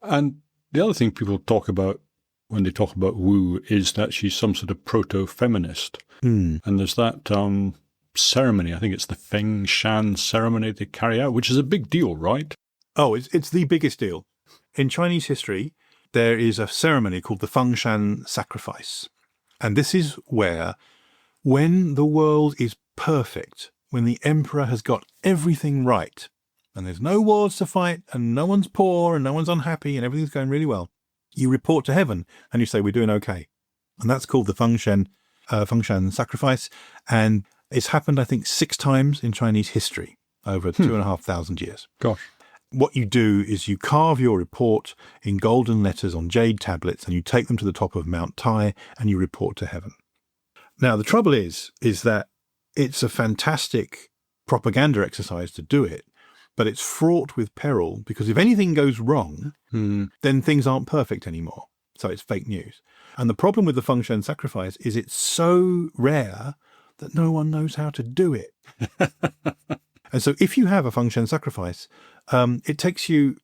And the other thing people talk about when they talk about Wu is that she's some sort of proto-feminist. And there's that ceremony, I think it's the Feng Shan ceremony they carry out, which is a big deal, right? Oh, it's the biggest deal. In Chinese history, there is a ceremony called the Feng Shan sacrifice. And this is where, when the world is perfect, when the emperor has got everything right, and there's no wars to fight, and no one's poor, and no one's unhappy, and everything's going really well, you report to heaven, and you say, we're doing okay. And that's called the Feng Shan sacrifice. And it's happened, I think, 6 times in Chinese history over 2,500 years. Gosh. What you do is you carve your report in golden letters on jade tablets, and you take them to the top of Mount Tai, and you report to heaven. Now, the trouble is that it's a fantastic propaganda exercise to do it, but it's fraught with peril, because if anything goes wrong, then things aren't perfect anymore. So it's fake news. And the problem with the Feng Shan sacrifice is it's so rare that no one knows how to do it. And so if you have a Feng Shan sacrifice, it takes you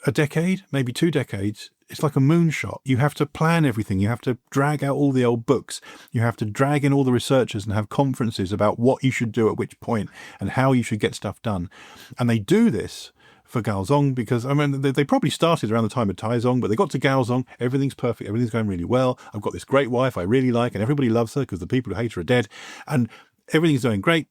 a decade, maybe 2 decades. It's like a moonshot. You have to plan everything. You have to drag out all the old books. You have to drag in all the researchers and have conferences about what you should do at which point and how you should get stuff done. And they do this for Gaozong, because, I mean, they probably started around the time of Taizong, but they got to Gaozong, everything's perfect, everything's going really well. I've got this great wife I really like, and everybody loves her because the people who hate her are dead, and everything's going great.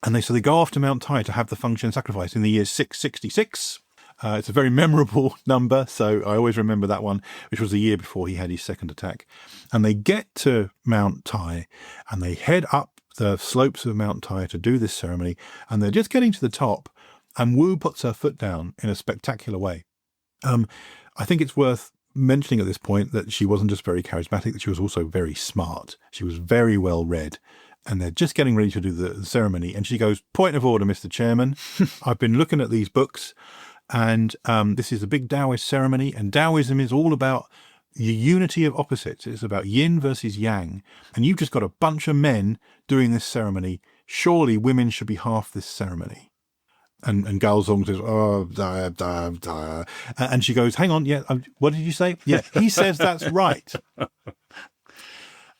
And so they go off to Mount Tai to have the function sacrifice in the year 666. It's a very memorable number, so I always remember that one, which was the year before he had his second attack. And they get to Mount Tai, and they head up the slopes of Mount Tai to do this ceremony, and they're just getting to the top, and Wu puts her foot down in a spectacular way. I think it's worth mentioning at this point that she wasn't just very charismatic, that she was also very smart. She was very well read. And they're just getting ready to do the ceremony. And she goes, "Point of order, Mr. Chairman. I've been looking at these books, and this is a big Taoist ceremony. And Taoism is all about the unity of opposites. It's about yin versus yang. And you've just got a bunch of men doing this ceremony. Surely women should be half this ceremony." And Gaozong says, "Oh, and she goes, "Hang on, yeah, what did you say? Yeah, he says that's right."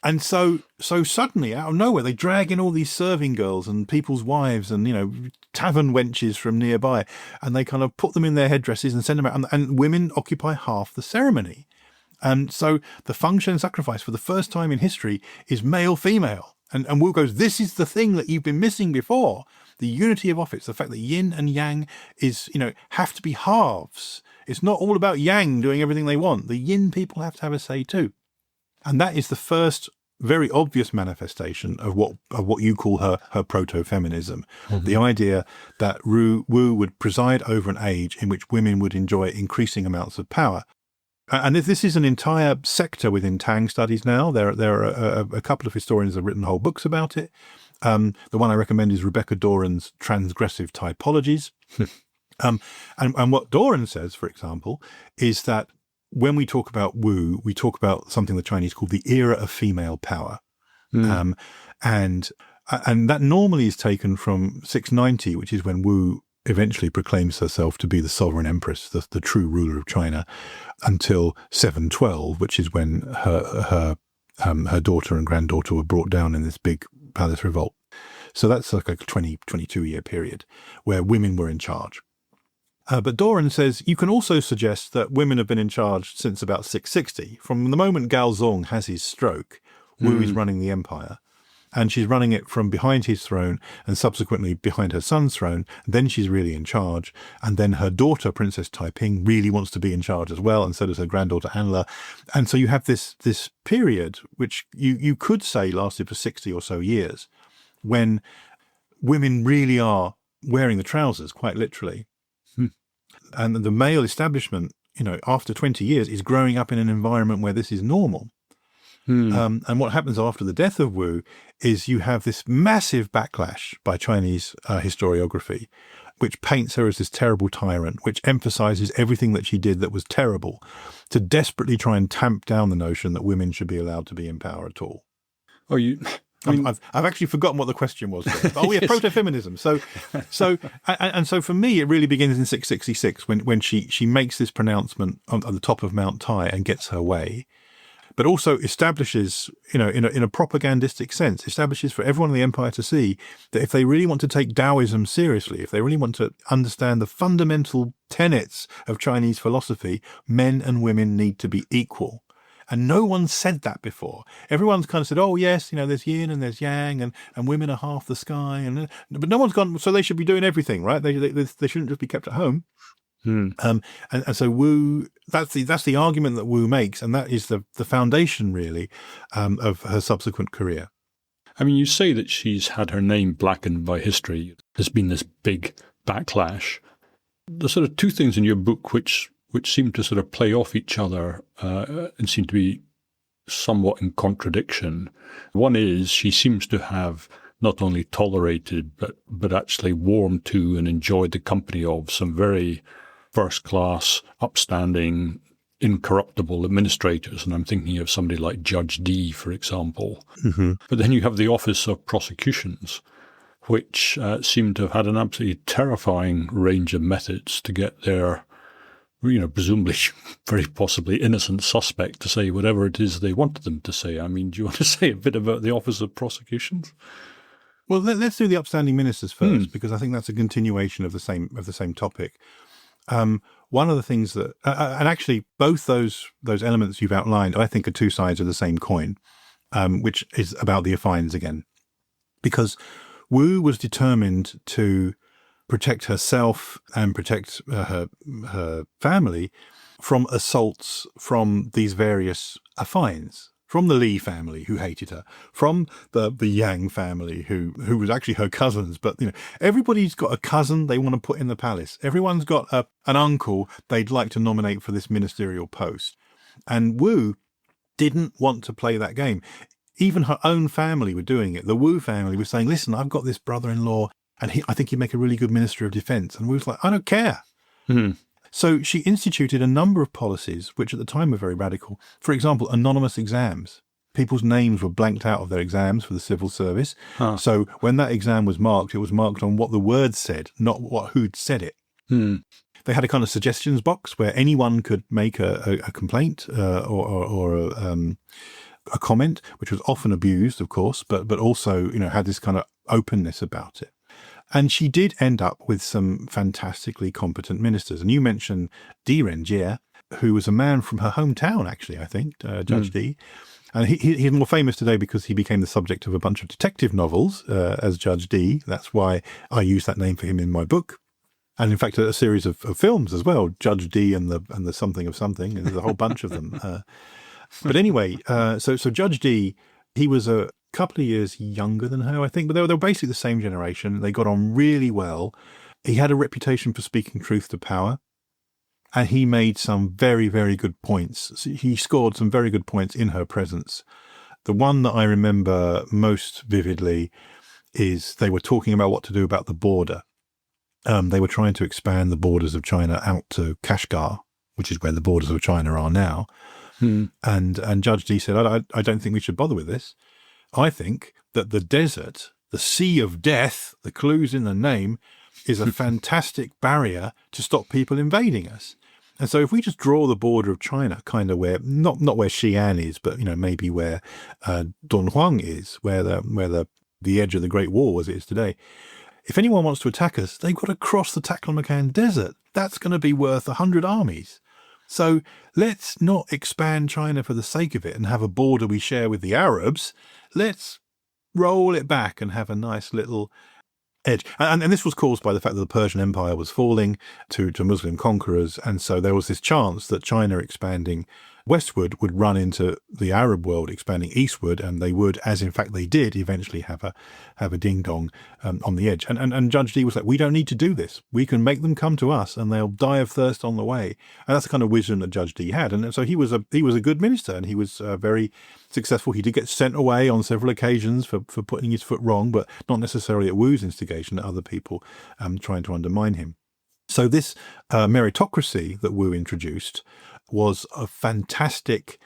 And so suddenly, out of nowhere, they drag in all these serving girls and people's wives and, tavern wenches from nearby, and they kind of put them in their headdresses and send them out, and women occupy half the ceremony. And so the function sacrifice for the first time in history is male-female. And Wu goes, "This is the thing that you've been missing before. The unity of office, the fact that yin and yang is, have to be halves. It's not all about yang doing everything they want. The yin people have to have a say too." And that is the first very obvious manifestation of what you call her proto-feminism. Mm-hmm. The idea that Wu would preside over an age in which women would enjoy increasing amounts of power. And this is an entire sector within Tang studies now. There are a couple of historians that have written whole books about it. The one I recommend is Rebecca Doran's Transgressive Typologies. And what Doran says, for example, is that when we talk about Wu, we talk about something the Chinese call the era of female power. And that normally is taken from 690, which is when Wu eventually proclaims herself to be the sovereign empress, the true ruler of China, until 712, which is when her daughter and granddaughter were brought down in this big palace revolt. So that's like a 22-year period where women were in charge. But Doran says you can also suggest that women have been in charge since about 660. From the moment Gaozong has his stroke, Wu is running the empire. And she's running it from behind his throne and subsequently behind her son's throne. Then she's really in charge. And then her daughter, Princess Taiping, really wants to be in charge as well. And so does her granddaughter, Anla. And so you have this period, which you could say lasted for 60 or so years, when women really are wearing the trousers, quite literally. And the male establishment, after 20 years is growing up in an environment where this is normal. And what happens after the death of Wu is you have this massive backlash by Chinese historiography, which paints her as this terrible tyrant, which emphasizes everything that she did that was terrible, to desperately try and tamp down the notion that women should be allowed to be in power at all. I've actually forgotten what the question was. Oh, yeah, yes. Proto-feminism. So for me, it really begins in 666 when she makes this pronouncement on the top of Mount Tai and gets her way. But also establishes, in a propagandistic sense, establishes for everyone in the empire to see that if they really want to take Taoism seriously, if they really want to understand the fundamental tenets of Chinese philosophy, men and women need to be equal. And no one said that before. Everyone's kind of said, oh, yes, there's yin and there's yang and women are half the sky. But no one's gone, so they should be doing everything, right? They shouldn't just be kept at home. And so Wu, that's the argument that Wu makes, and that is the foundation really of her subsequent career. I mean, you say that she's had her name blackened by history. There's been this big backlash. There's sort of two things in your book which seem to sort of play off each other and seem to be somewhat in contradiction. One is she seems to have not only tolerated but actually warmed to and enjoyed the company of some very first-class, upstanding, incorruptible administrators, and I'm thinking of somebody like Judge Dee, for example. Mm-hmm. But then you have the Office of Prosecutions, which seem to have had an absolutely terrifying range of methods to get their, presumably very possibly innocent suspect to say whatever it is they wanted them to say. I mean, do you want to say a bit about the Office of Prosecutions? Well, let's do the upstanding ministers first, because I think that's a continuation of the same topic. One of the things that, and actually both those elements you've outlined, I think are two sides of the same coin, which is about the affines again. Because Wu was determined to protect herself and protect her family from assaults from these various affines, from the Li family who hated her, from the Yang family who was actually her cousins. But everybody's got a cousin they want to put in the palace. Everyone's got an uncle they'd like to nominate for this ministerial post. And Wu didn't want to play that game. Even her own family were doing it. The Wu family was saying, listen, I've got this brother-in-law and I think he'd make a really good minister of defense. And Wu was like, I don't care. Mm-hmm. So she instituted a number of policies, which at the time were very radical. For example, anonymous exams. People's names were blanked out of their exams for the civil service. Huh. So when that exam was marked, it was marked on what the word said, not who'd said it. They had a kind of suggestions box where anyone could make a complaint or a comment, which was often abused, of course, but also had this kind of openness about it. And she did end up with some fantastically competent ministers. And you mentioned Di Renjie, who was a man from her hometown, actually, I think, Judge Di. And he's more famous today because he became the subject of a bunch of detective novels as Judge Di. That's why I use that name for him in my book. And in fact, a series of films as well, Judge Di and the something of something. And there's a whole bunch of them. But anyway, so Judge Di, he was a couple of years younger than her, I think, but they were basically the same generation. They got on really well. He had a reputation for speaking truth to power, and he made some very, very good points. He scored some very good points in her presence. The one that I remember most vividly is they were talking about what to do about the border. They were trying to expand the borders of China out to Kashgar, which is where the borders of China are now. And Judge Di said, I don't think we should bother with this. I think that the desert, the sea of death, the clues in the name, is a fantastic barrier to stop people invading us. And so if we just draw the border of China, kind of where, not where Xi'an is, but, maybe where Dunhuang is, where the edge of the Great Wall as it is today, if anyone wants to attack us, they've got to cross the Taklamakan Desert. That's going to be worth 100 armies. So let's not expand China for the sake of it and have a border we share with the Arabs. Let's roll it back and have a nice little edge. And this was caused by the fact that the Persian Empire was falling to Muslim conquerors. And so there was this chance that China expanding westward would run into the Arab world expanding eastward, and they would, as in fact they did, eventually have a ding-dong on the edge. And Judge Di was like, we don't need to do this. We can make them come to us and they'll die of thirst on the way. And that's the kind of wisdom that Judge Di had. And so he was a good minister, and he was very successful. He did get sent away on several occasions for putting his foot wrong, but not necessarily at Wu's instigation, at other people trying to undermine him. So this meritocracy that Wu introduced was a fantastic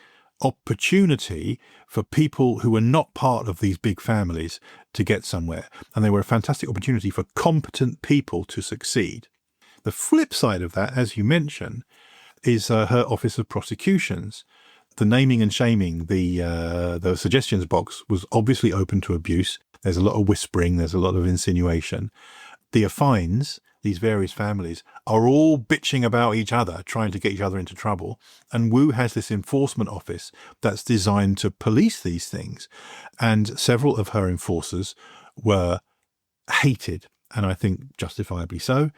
opportunity for people who were not part of these big families to get somewhere. And they were a fantastic opportunity for competent people to succeed. The flip side of that, as you mentioned, is her Office of Prosecutions. The naming and shaming, the suggestions box was obviously open to abuse. There's a lot of whispering. There's a lot of insinuation. The affines, these various families, are all bitching about each other, trying to get each other into trouble. And Wu has this enforcement office that's designed to police these things. And several of her enforcers were hated, and I think justifiably so.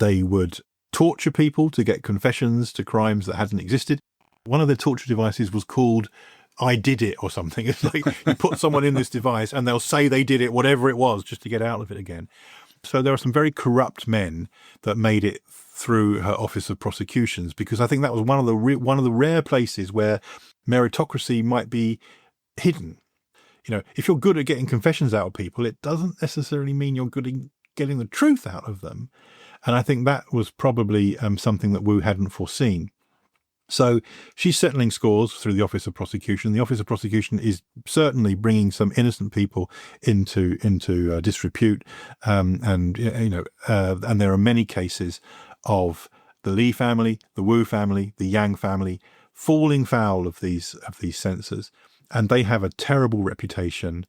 They would torture people to get confessions to crimes that hadn't existed. One of their torture devices was called I did it or something. It's like you put someone in this device and they'll say they did it, whatever it was, just to get out of it again. So there are some very corrupt men that made it through her Office of Prosecutions, because I think that was one of the rare places where meritocracy might be hidden. If you're good at getting confessions out of people, it doesn't necessarily mean you're good at getting the truth out of them. And I think that was probably something that Wu hadn't foreseen. So she's settling scores through the Office of Prosecution. The Office of Prosecution is certainly bringing some innocent people into disrepute, and there are many cases of the Li family, the Wu family, the Yang family falling foul of these censors, and they have a terrible reputation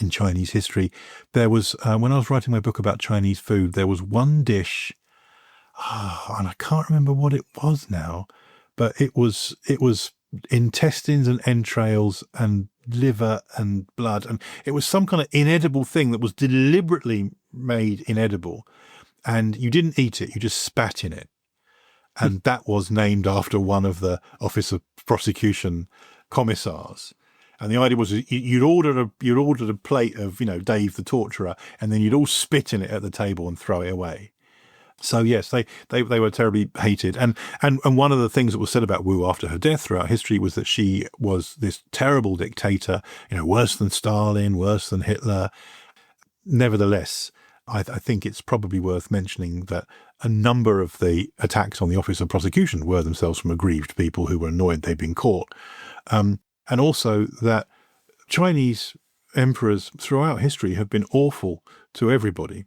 in Chinese history. There was when I was writing my book about Chinese food, there was one dish. and I can't remember what it was now, but it was intestines and entrails and liver and blood, and it was some kind of inedible thing that was deliberately made inedible, and you didn't eat it, you just spat in it. And that was named after one of the Office of Prosecution commissars. And the idea was you'd ordered a plate of, Dave the Torturer, and then you'd all spit in it at the table and throw it away. So yes, they were terribly hated. And one of the things that was said about Wu after her death throughout history was that she was this terrible dictator, worse than Stalin, worse than Hitler. Nevertheless, I think it's probably worth mentioning that a number of the attacks on the Office of Prosecution were themselves from aggrieved people who were annoyed they'd been caught. And also that Chinese emperors throughout history have been awful to everybody.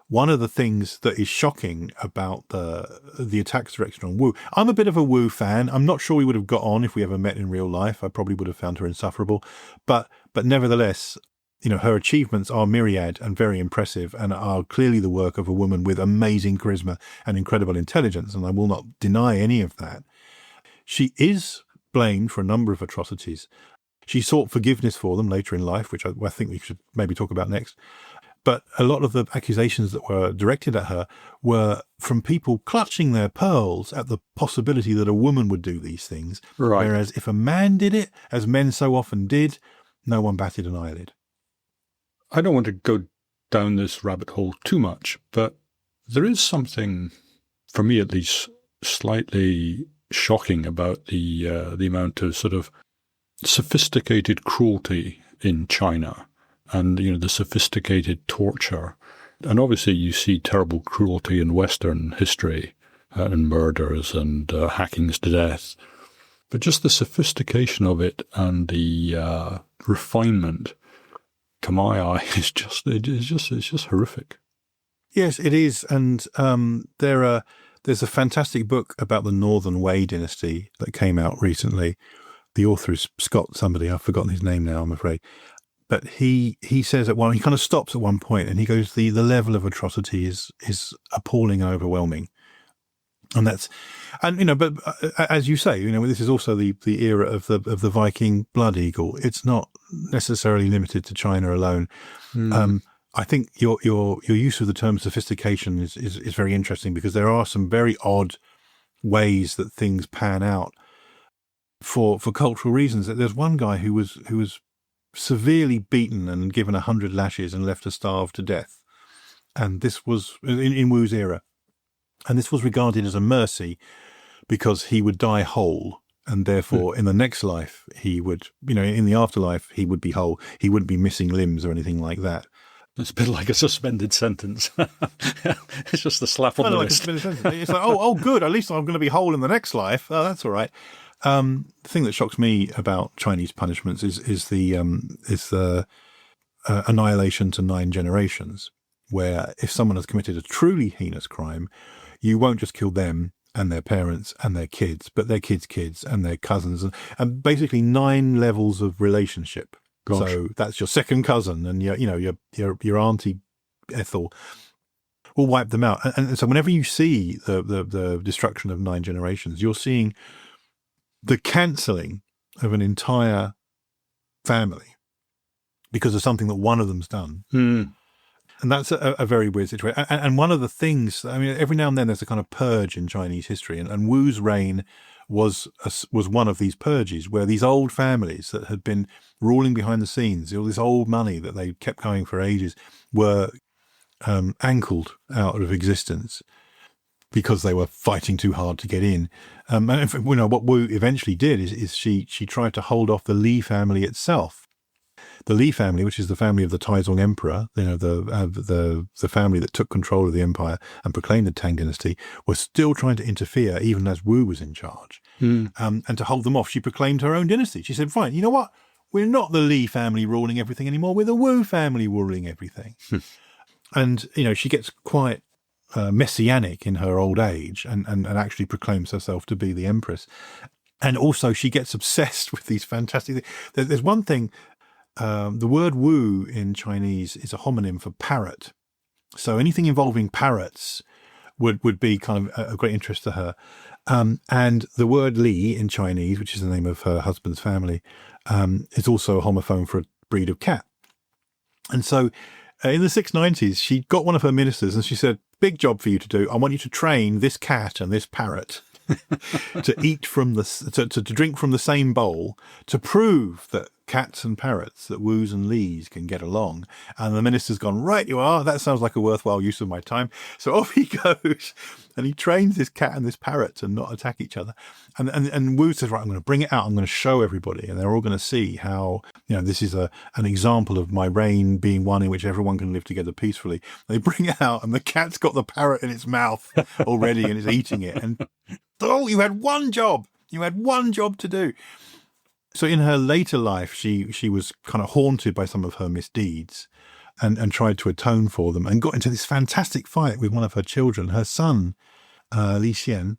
One of the things that is shocking about the attacks directed on Wu, I'm a bit of a Wu fan. I'm not sure we would have got on if we ever met in real life. I probably would have found her insufferable. But nevertheless, her achievements are myriad and very impressive and are clearly the work of a woman with amazing charisma and incredible intelligence, and I will not deny any of that. She is blamed for a number of atrocities. She sought forgiveness for them later in life, which I think we should maybe talk about next. But a lot of the accusations that were directed at her were from people clutching their pearls at the possibility that a woman would do these things. Right. Whereas if a man did it, as men so often did, no one batted an eyelid. I don't want to go down this rabbit hole too much, but there is something, for me at least, slightly shocking about the amount of sort of sophisticated cruelty in China and, the sophisticated torture. And obviously you see terrible cruelty in Western history and murders and hackings to death. But just the sophistication of it and the refinement, to my eye, it's just horrific. Yes, it is. And there's a fantastic book about the Northern Wei dynasty that came out recently. The author is Scott somebody. I've forgotten his name now, I'm afraid. But he says he kind of stops at one point and he goes, the level of atrocity is appalling and overwhelming. And but as you say, this is also the era of the Viking blood eagle. It's not necessarily limited to China alone. I think your use of the term sophistication is very interesting because there are some very odd ways that things pan out for cultural reasons. There's one guy who was severely beaten and given 100 lashes and left to starve to death, and this was in Wu's era. And this was regarded as a mercy because he would die whole. And therefore, in the next life, he would, in the afterlife, he would be whole. He wouldn't be missing limbs or anything like that. It's a bit like a suspended sentence. It's just a slap on the wrist. It's like, oh, good. At least I'm going to be whole in the next life. Oh, that's all right. The thing that shocks me about Chinese punishments is the annihilation to 9 generations, where if someone has committed a truly heinous crime, you won't just kill them and their parents and their kids, but their kids' kids and their cousins, and basically 9 levels of relationship. Gosh. So that's your second cousin and your auntie Ethel. Will wipe them out. And so whenever you see the destruction of 9 generations, you're seeing the cancelling of an entire family because of something that one of them's done. And that's a very weird situation. And one of the things, every now and then there's a kind of purge in Chinese history, and Wu's reign was one of these purges where these old families that had been ruling behind the scenes, all this old money that they kept going for ages, were ankled out of existence because they were fighting too hard to get in. And what Wu eventually did is she tried to hold off the Li family itself. The Li family, which is the family of the Taizong emperor, the family that took control of the empire and proclaimed the Tang dynasty, was still trying to interfere even as Wu was in charge. And to hold them off, she proclaimed her own dynasty. She said, fine, you know what? We're not the Li family ruling everything anymore. We're the Wu family ruling everything. And, she gets quite messianic in her old age and actually proclaims herself to be the empress. And also she gets obsessed with these fantastic things. There's one thing, the word Wu in Chinese is a homonym for parrot. So anything involving parrots would be kind of a great interest to her. And the word Li in Chinese, which is the name of her husband's family, is also a homophone for a breed of cat. And so in the 690s, she got one of her ministers and she said, big job for you to do. I want you to train this cat and this parrot to eat from to drink from the same bowl, to prove that cats and parrots, that Wus and Lis can get along. And the minister's gone, right you are, that sounds like a worthwhile use of my time. So off he goes, and he trains this cat and this parrot to not attack each other. And Wu says, right, I'm going to bring it out, I'm going to show everybody, and they're all going to see how, this is an example of my reign being one in which everyone can live together peacefully. They bring it out, and the cat's got the parrot in its mouth already and is eating it. And you had one job. You had one job to do. So in her later life, she was kind of haunted by some of her misdeeds and tried to atone for them, and got into this fantastic fight with one of her children, her son, Li Xian.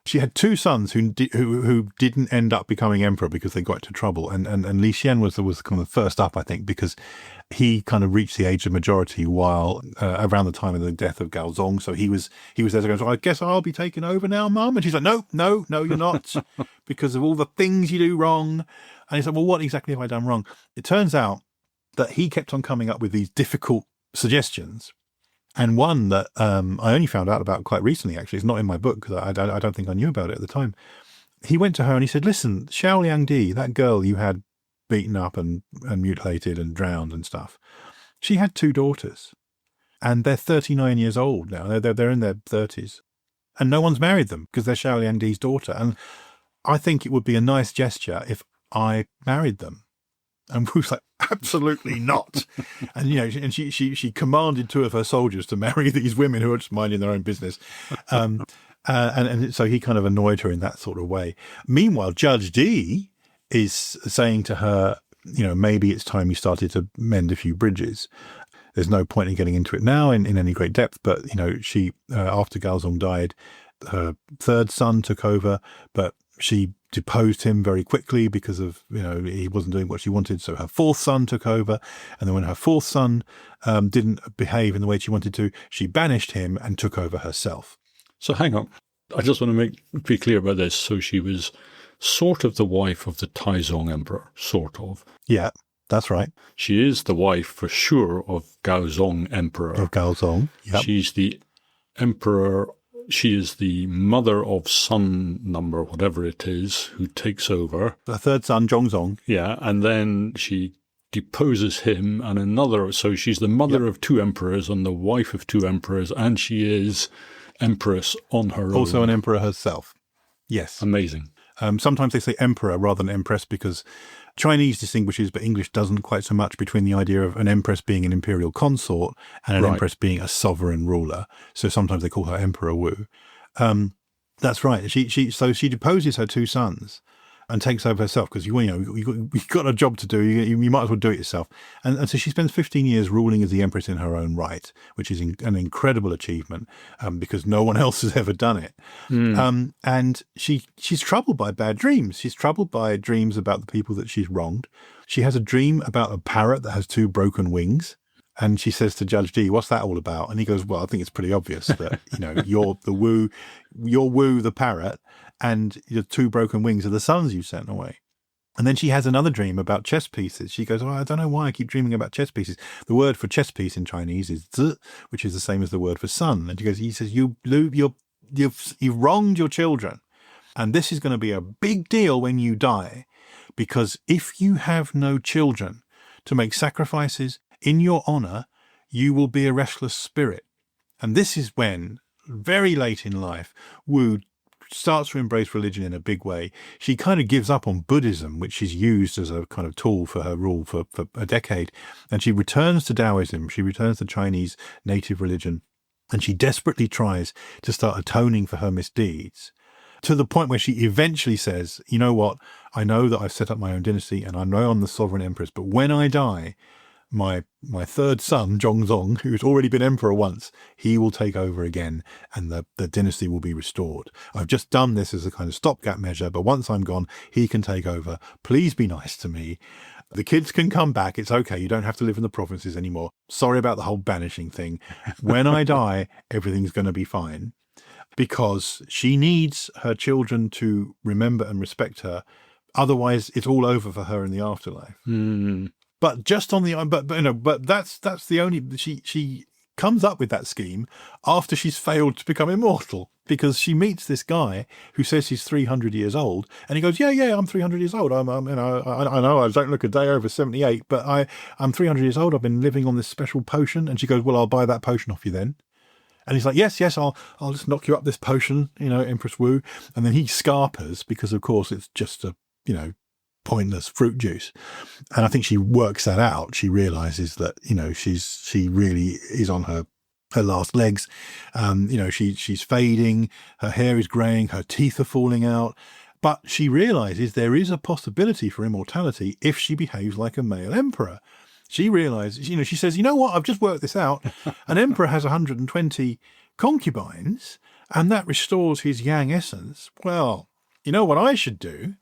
She had two sons who didn't end up becoming emperor because they got into trouble. And Li Xian was kind of first up, I think, because he kind of reached the age of majority while around the time of the death of Gaozong. So he was there to go, so I guess I'll be taking over now, Mum. And she's like, no, you're not, because of all the things you do wrong. And he's like, well, what exactly have I done wrong? It turns out that he kept on coming up with these difficult suggestions. And one that I only found out about quite recently, actually, it's not in my book because I don't think I knew about it at the time. He went to her and he said, listen, Xiao Liangdi, that girl you had beaten up and mutilated and drowned and stuff, she had two daughters and they're 39 years old now. They're in their 30s and no one's married them because they're Xiao Liangdi's daughter. And I think it would be a nice gesture if I married them. And Wu's like, absolutely not. And, she commanded two of her soldiers to marry these women who are just minding their own business. And so he kind of annoyed her in that sort of way. Meanwhile, Judge D is saying to her, maybe it's time you started to mend a few bridges. There's no point in getting into it now in any great depth. But, she, after Gaozong died, her third son took over, but she deposed him very quickly because of, he wasn't doing what she wanted. So her fourth son took over. And then when her fourth son didn't behave in the way she wanted to, she banished him and took over herself. So hang on. I just want to be clear about this. So she was sort of the wife of the Taizong emperor, sort of. Yeah, that's right. She is the wife for sure of Gaozong emperor. Of Gaozong, yep. She's the emperor. She is the mother of son number, whatever it is, who takes over. The third son, Zhongzong. Yeah, and then she deposes him and another. So she's the mother of two emperors and the wife of two emperors, and she is empress on her own. Also an emperor herself. Yes. Amazing. Sometimes they say emperor rather than empress because Chinese distinguishes, but English doesn't quite so much, between the idea of an empress being an imperial consort and an empress being a sovereign ruler. So sometimes they call her Emperor Wu. That's right. So she deposes her two sons and takes over herself because you've got a job to do. You might as well do it yourself. And so she spends 15 years ruling as the empress in her own right, which is an incredible achievement because no one else has ever done it. And she's troubled by bad dreams. She's troubled by dreams about the people that she's wronged. She has a dream about a parrot that has two broken wings. And she says to Judge D, what's that all about? And he goes, well, I think it's pretty obvious that, you're Wu, the parrot, and your two broken wings are the sons you sent away. And then she has another dream about chess pieces. She goes, I don't know why I keep dreaming about chess pieces. The word for chess piece in Chinese is zi, which is the same as the word for son. And he says, you've wronged your children. And this is going to be a big deal when you die, because if you have no children to make sacrifices in your honor, you will be a restless spirit. And this is when, very late in life, Wu starts to embrace religion in a big way. She kind of gives up on Buddhism, which she's used as a kind of tool for her rule for a decade. And she returns to Taoism. She returns to Chinese native religion. And she desperately tries to start atoning for her misdeeds, to the point where she eventually says, you know what, I know that I've set up my own dynasty and I know I'm the sovereign empress, but when I die, my third son, Zhongzong, who's already been emperor once, he will take over again and the dynasty will be restored. I've just done this as a kind of stopgap measure, but once I'm gone, he can take over. Please be nice to me. The kids can come back. It's okay. You don't have to live in the provinces anymore. Sorry about the whole banishing thing. When I die, everything's going to be fine. because she needs her children to remember and respect her. Otherwise, it's all over for her in the afterlife. But just on the but that's the only she comes up with that scheme after she's failed to become immortal, because she meets this guy who says he's 300 years old, and he goes, yeah, I'm 300 years old. I know I don't look a day over 78, but I'm 300 years old. I've been living on this special potion. And she goes, well, I'll buy that potion off you then. And he's like, yes, I'll just knock you up this potion, Empress Wu. And then he scarpers, because of course it's just a, pointless fruit juice. And I think she works that out. She realizes that, she really is on her last legs. She's fading, her hair is graying, her teeth are falling out. But she realizes there is a possibility for immortality if she behaves like a male emperor. She realizes, she says, you know what, I've just worked this out. An emperor has 120 concubines, and that restores his yang essence. Well, you know what I should do?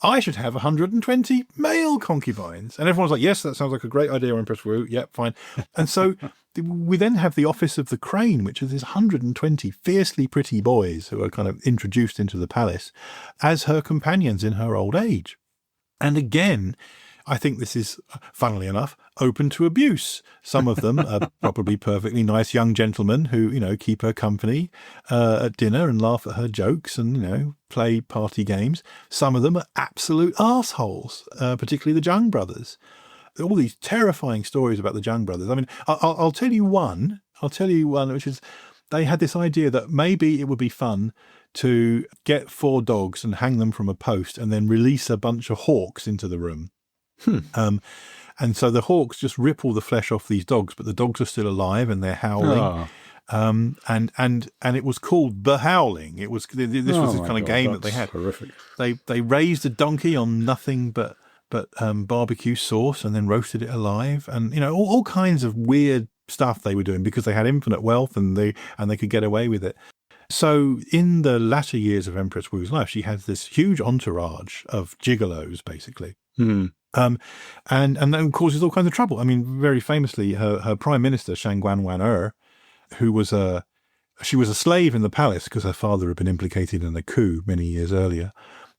I should have 120 male concubines. And everyone's like, yes, that sounds like a great idea, Empress Wu. Yep, fine. And so we then have the Office of the Crane, which is this 120 fiercely pretty boys who are kind of introduced into the palace as her companions in her old age. And again, I think this is, funnily enough, open to abuse. Some of them are probably perfectly nice young gentlemen who, keep her company at dinner and laugh at her jokes and, play party games. Some of them are absolute arseholes, particularly the Zhang brothers. All these terrifying stories about the Zhang brothers. I mean, I'll tell you one, which is they had this idea that maybe it would be fun to get 4 dogs and hang them from a post and then release a bunch of hawks into the room. And so the hawks just rip all the flesh off these dogs, but the dogs are still alive and they're howling. And it was called The Howling. This was this kind of game that they had. Horrific. They raised a donkey on nothing but barbecue sauce and then roasted it alive, and all kinds of weird stuff they were doing because they had infinite wealth and they could get away with it. So in the latter years of Empress Wu's life, she has this huge entourage of gigolos, basically. And that causes all kinds of trouble. I mean, very famously, her prime minister, Shangguan Wan who was a slave in the palace because her father had been implicated in a coup many years earlier.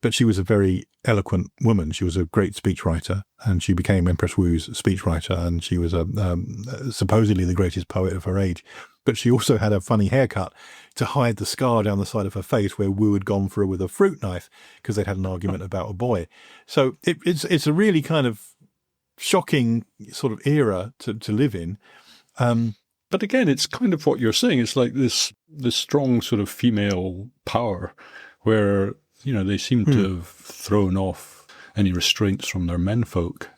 But she was a very eloquent woman. She was a great speechwriter, and she became Empress Wu's speechwriter, and she was supposedly the greatest poet of her age. But she also had a funny haircut to hide the scar down the side of her face where Wu had gone for her with a fruit knife because they'd had an argument about a boy. So it's a really kind of shocking sort of era to live in. But again, it's kind of what you're saying. It's like this strong sort of female power where, they seem to have thrown off any restraints from their menfolk.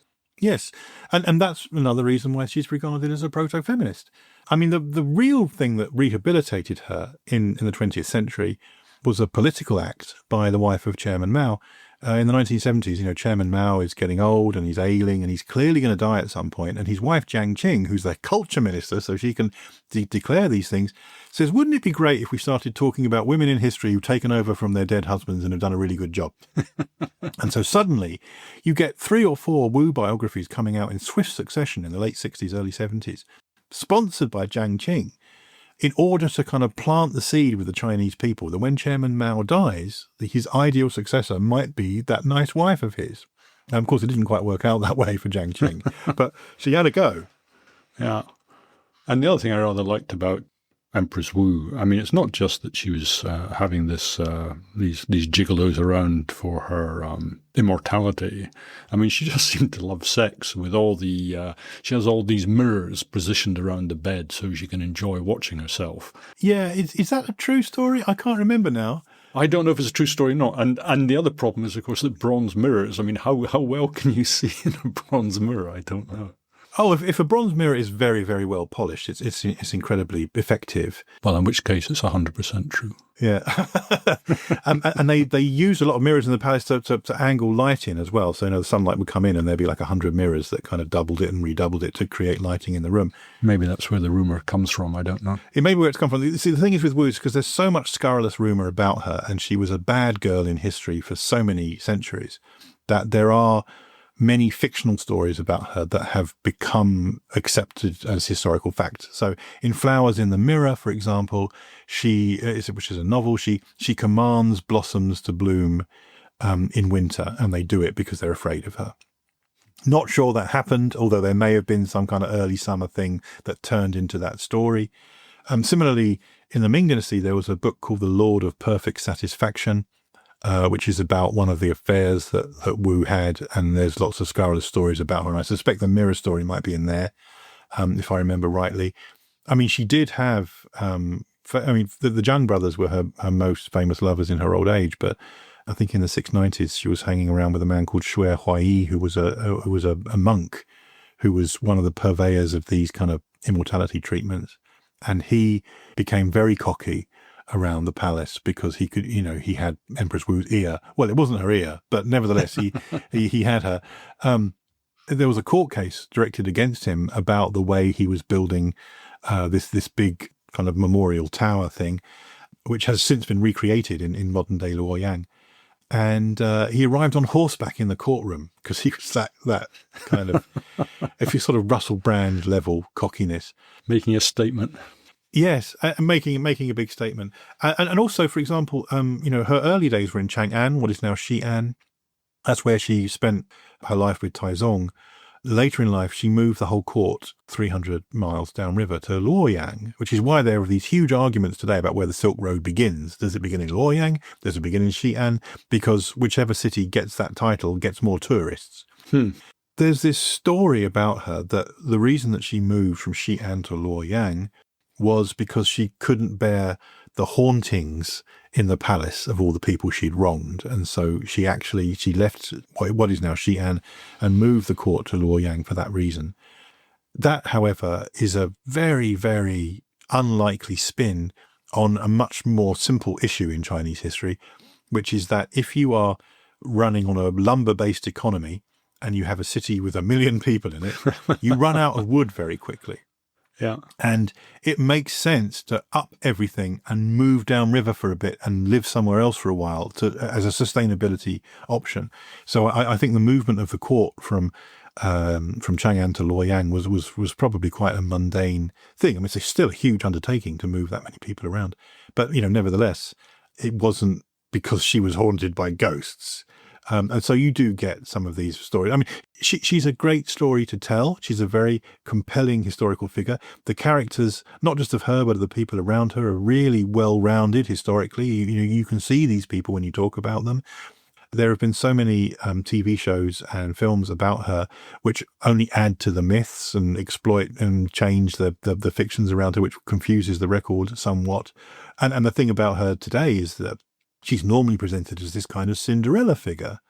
Yes, and that's another reason why she's regarded as a proto-feminist. I mean, the real thing that rehabilitated her in the 20th century was a political act by the wife of Chairman Mao. In the 1970s, Chairman Mao is getting old and he's ailing and he's clearly going to die at some point. And his wife, Jiang Qing, who's the culture minister, so she can declare these things, says, wouldn't it be great if we started talking about women in history who've taken over from their dead husbands and have done a really good job? And so suddenly you get 3 or 4 Wu biographies coming out in swift succession in the late 60s, early 70s, sponsored by Jiang Qing, in order to kind of plant the seed with the Chinese people that when Chairman Mao dies, his ideal successor might be that nice wife of his. Now, of course, it didn't quite work out that way for Jiang Qing, but she had a go. Yeah. And the other thing I rather liked about Empress Wu, I mean, it's not just that she was having these gigolos around for her immortality. I mean, she just seemed to love sex with all the, she has all these mirrors positioned around the bed so she can enjoy watching herself. Yeah, is that a true story? I can't remember now. I don't know if it's a true story or not. And the other problem is, of course, that bronze mirrors. I mean, how well can you see in a bronze mirror? I don't know. Oh, if a bronze mirror is very, very well polished, it's incredibly effective. Well, in which case it's 100% true. Yeah. and they used a lot of mirrors in the palace to angle light in as well. So, the sunlight would come in and there'd be like 100 mirrors that kind of doubled it and redoubled it to create lighting in the room. Maybe that's where the rumour comes from. I don't know. It may be where it's come from. See, the thing is with Wu, because there's so much scurrilous rumour about her, and she was a bad girl in history for so many centuries, that there are many fictional stories about her that have become accepted as historical fact. So in Flowers in the Mirror, for example, which is a novel, she commands blossoms to bloom in winter, and they do it because they're afraid of her. Not sure that happened, although there may have been some kind of early summer thing that turned into that story. Similarly, in the Ming Dynasty, there was a book called The Lord of Perfect Satisfaction, which is about one of the affairs that Wu had, and there's lots of scurrilous stories about her. And I suspect the mirror story might be in there, if I remember rightly. I mean, she did have, the Zhang brothers were her most famous lovers in her old age, but I think in the 690s she was hanging around with a man called Xue Huaiyi, who was a monk, who was one of the purveyors of these kind of immortality treatments, and he became very cocky around the palace because he could, he had Empress Wu's ear. Well, it wasn't her ear, but nevertheless, he had her. There was a court case directed against him about the way he was building this big kind of memorial tower thing, which has since been recreated in modern day Luoyang. And he arrived on horseback in the courtroom because he was that kind of, if you sort of Russell Brand level cockiness, making a statement. Yes, and making a big statement. And also, for example, her early days were in Chang'an, what is now Xi'an. That's where she spent her life with Taizong. Later in life, she moved the whole court 300 miles downriver to Luoyang, which is why there are these huge arguments today about where the Silk Road begins. Does it begin in Luoyang? Does it begin in Xi'an? Because whichever city gets that title gets more tourists. There's this story about her that the reason that she moved from Xi'an to Luoyang was because she couldn't bear the hauntings in the palace of all the people she'd wronged. And so she left what is now Xi'an and moved the court to Luoyang for that reason. That, however, is a very, very unlikely spin on a much more simple issue in Chinese history, which is that if you are running on a lumber-based economy and you have a city with 1 million people in it, you run out of wood very quickly. Yeah. And it makes sense to up everything and move downriver for a bit and live somewhere else for a while as a sustainability option. So I think the movement of the court from Chang'an to Luoyang was probably quite a mundane thing. I mean, it's still a huge undertaking to move that many people around. But, nevertheless, it wasn't because she was haunted by ghosts. And so you do get some of these stories. I mean, she's a great story to tell. She's a very compelling historical figure. The characters, not just of her, but of the people around her, are really well-rounded historically. You can see these people when you talk about them. There have been so many TV shows and films about her which only add to the myths and exploit and change the fictions around her, which confuses the record somewhat. And the thing about her today is that she's normally presented as this kind of Cinderella figure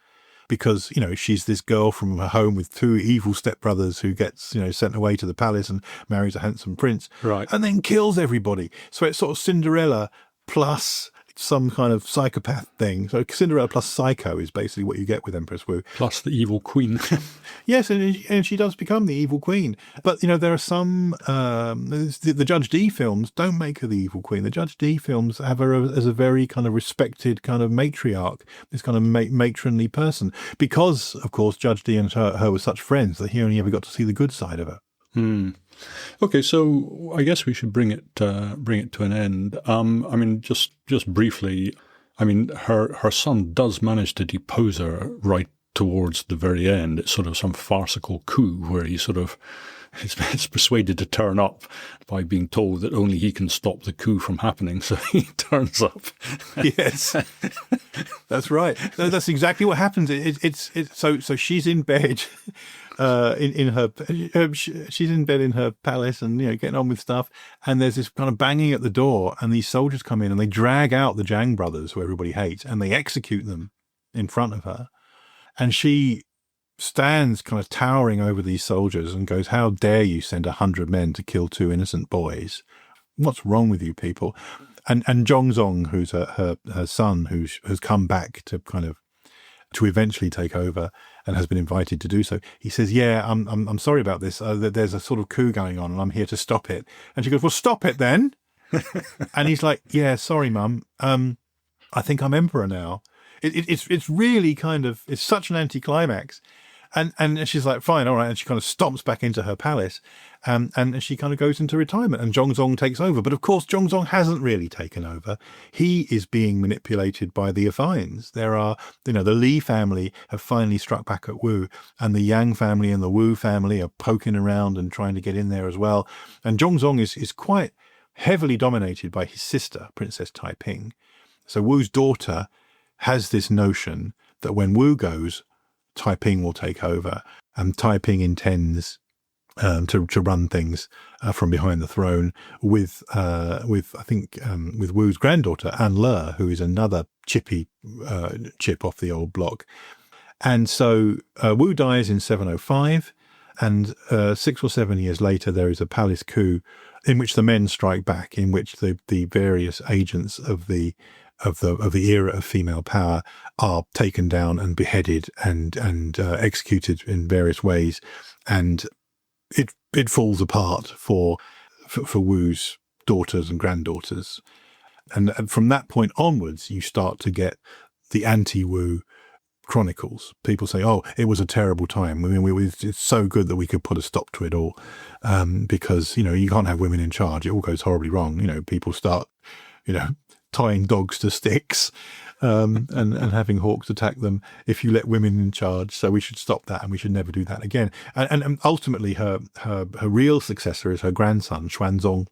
because, she's this girl from her home with 2 evil stepbrothers who gets, sent away to the palace and marries a handsome prince. Right. And then kills everybody. So it's sort of Cinderella plus some kind of psychopath thing. So Cinderella plus Psycho is basically what you get with Empress Wu. Plus the evil queen. Yes, and she does become the evil queen. But, there are some... the Judge Dee films don't make her the evil queen. The Judge Dee films have her as a very kind of respected kind of matriarch, this kind of matronly person. Because, of course, Judge Dee and her were such friends that he only ever got to see the good side of her. Okay, so I guess we should bring it to an end. I mean, just briefly, I mean, her son does manage to depose her right towards the very end. It's sort of some farcical coup where he sort of is persuaded to turn up by being told that only he can stop the coup from happening. So he turns up. Yes, that's right. That's exactly what happens. So she's in bed. She's in bed in her palace and getting on with stuff, and there's this kind of banging at the door, and these soldiers come in and they drag out the Zhang brothers, who everybody hates, and they execute them in front of her, and she stands kind of towering over these soldiers and goes, "How dare you send 100 men to kill 2 innocent boys? What's wrong with you people?" And Zhongzong, who's her son, who has come back to eventually take over and has been invited to do so. He says, "Yeah, I'm sorry about this. There's a sort of coup going on and I'm here to stop it." And she goes, "Well, stop it then." And he's like, "Yeah, sorry, Mum. I think I'm emperor now." It's really it's such an anticlimax. And she's like, fine, all right. And she kind of stomps back into her palace, and she kind of goes into retirement, and Zhongzong takes over. But of course, Zhongzong hasn't really taken over. He is being manipulated by the affines. There are, the Li family have finally struck back at Wu, and the Yang family and the Wu family are poking around and trying to get in there as well. And Zhongzong is quite heavily dominated by his sister, Princess Taiping. So Wu's daughter has this notion that when Wu goes, Taiping will take over, and Taiping intends to run things from behind the throne with Wu's granddaughter An Le, who is another chip off the old block. And so Wu dies in 705, and 6 or 7 years later there is a palace coup in which the men strike back, in which the various agents of the era of female power are taken down and beheaded and executed in various ways, and it falls apart for Wu's daughters and granddaughters, and from that point onwards you start to get the anti-Wu chronicles. People say, "Oh, it was a terrible time. I mean, it's so good that we could put a stop to it all, because you can't have women in charge. It all goes horribly wrong. People start, tying dogs to sticks, and having hawks attack them if you let women in charge. So we should stop that, and we should never do that again." And ultimately, her real successor is her grandson Xuanzong,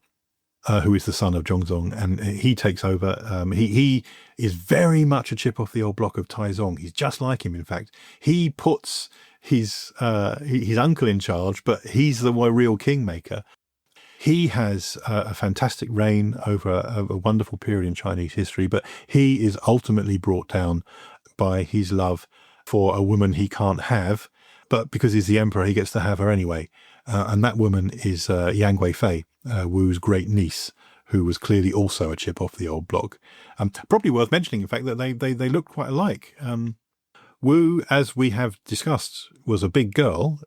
who is the son of Zhongzong, and he takes over. He is very much a chip off the old block of Taizong. He's just like him. In fact, he puts his uncle in charge, but he's the real kingmaker. He has a fantastic reign over a wonderful period in Chinese history, but he is ultimately brought down by his love for a woman he can't have, but because he's the emperor, he gets to have her anyway. And that woman is Yang Guifei, Wu's great niece, who was clearly also a chip off the old block. Probably worth mentioning, in fact, that they looked quite alike. Wu, as we have discussed, was a big girl.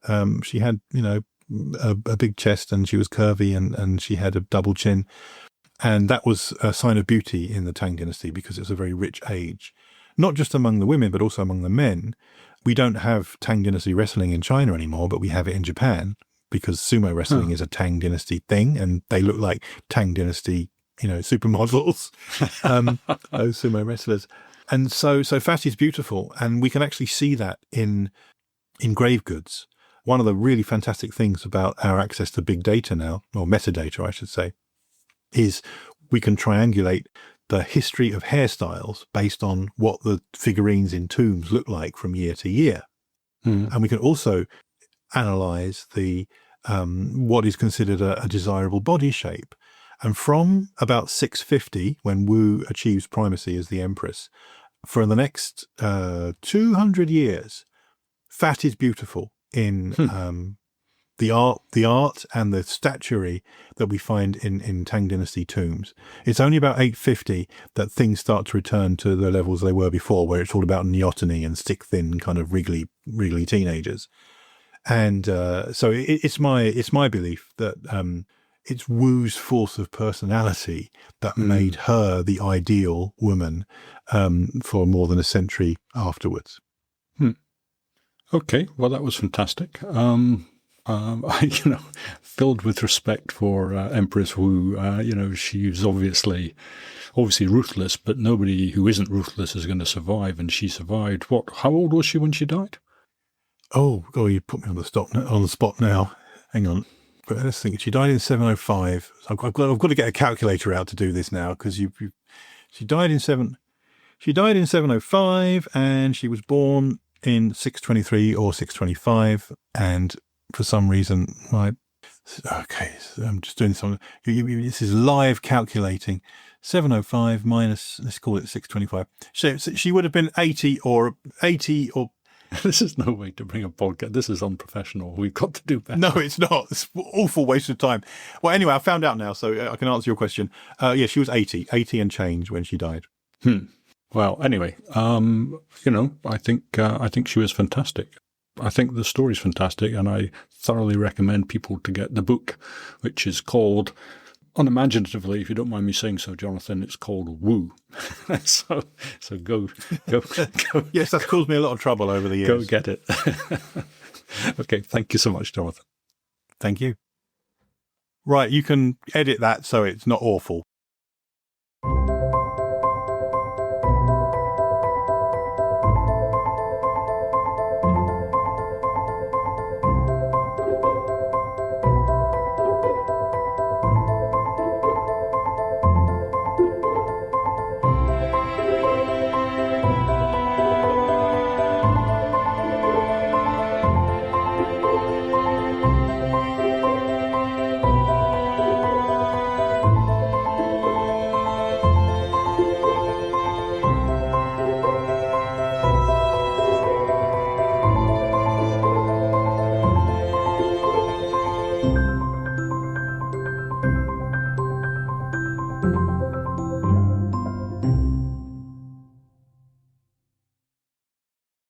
She had, a big chest, and she was curvy, and she had a double chin. And that was a sign of beauty in the Tang dynasty because it was a very rich age, not just among the women, but also among the men. We don't have Tang dynasty wrestling in China anymore, but we have it in Japan because sumo wrestling is a Tang dynasty thing, and they look like Tang dynasty, supermodels, those sumo wrestlers. And so fat is beautiful, and we can actually see that in grave goods. One of the really fantastic things about our access to big data now, or metadata, I should say, is we can triangulate the history of hairstyles based on what the figurines in tombs look like from year to year. And we can also analyze the what is considered a desirable body shape. And from about 650, when Wu achieves primacy as the empress, for the next 200 years, fat is beautiful in the art and the statuary that we find in Tang dynasty tombs. It's only about 850 that things start to return to the levels they were before, where it's all about neoteny and stick-thin kind of wriggly teenagers. And so it's my belief that it's Wu's force of personality that made her the ideal woman for more than a century afterwards. Okay, well, that was fantastic. Filled with respect for Empress Wu. She's obviously ruthless, but nobody who isn't ruthless is going to survive, and she survived. How old was she when she died? Oh, you put me on the spot now. Hang on. But let's think. She died in 705. So I've got to get a calculator out to do this now, because she died in 705, and she was born in 623 or 625, and for some reason, I'm just doing this on. This is live calculating. 705 minus, let's call it 625. So she would have been 80 or. This is no way to bring a podcast. This is unprofessional. We've got to do better. No, it's not. It's an awful waste of time. Well, anyway, I found out now, so I can answer your question. She was 80 and change when she died. Well, anyway, I think she was fantastic. I think the story's fantastic, and I thoroughly recommend people to get the book, which is called, unimaginatively, if you don't mind me saying so, Jonathan, it's called Wu. so go. Yes, that's caused me a lot of trouble over the years. Go get it. Okay, thank you so much, Jonathan. Thank you. Right, you can edit that so it's not awful.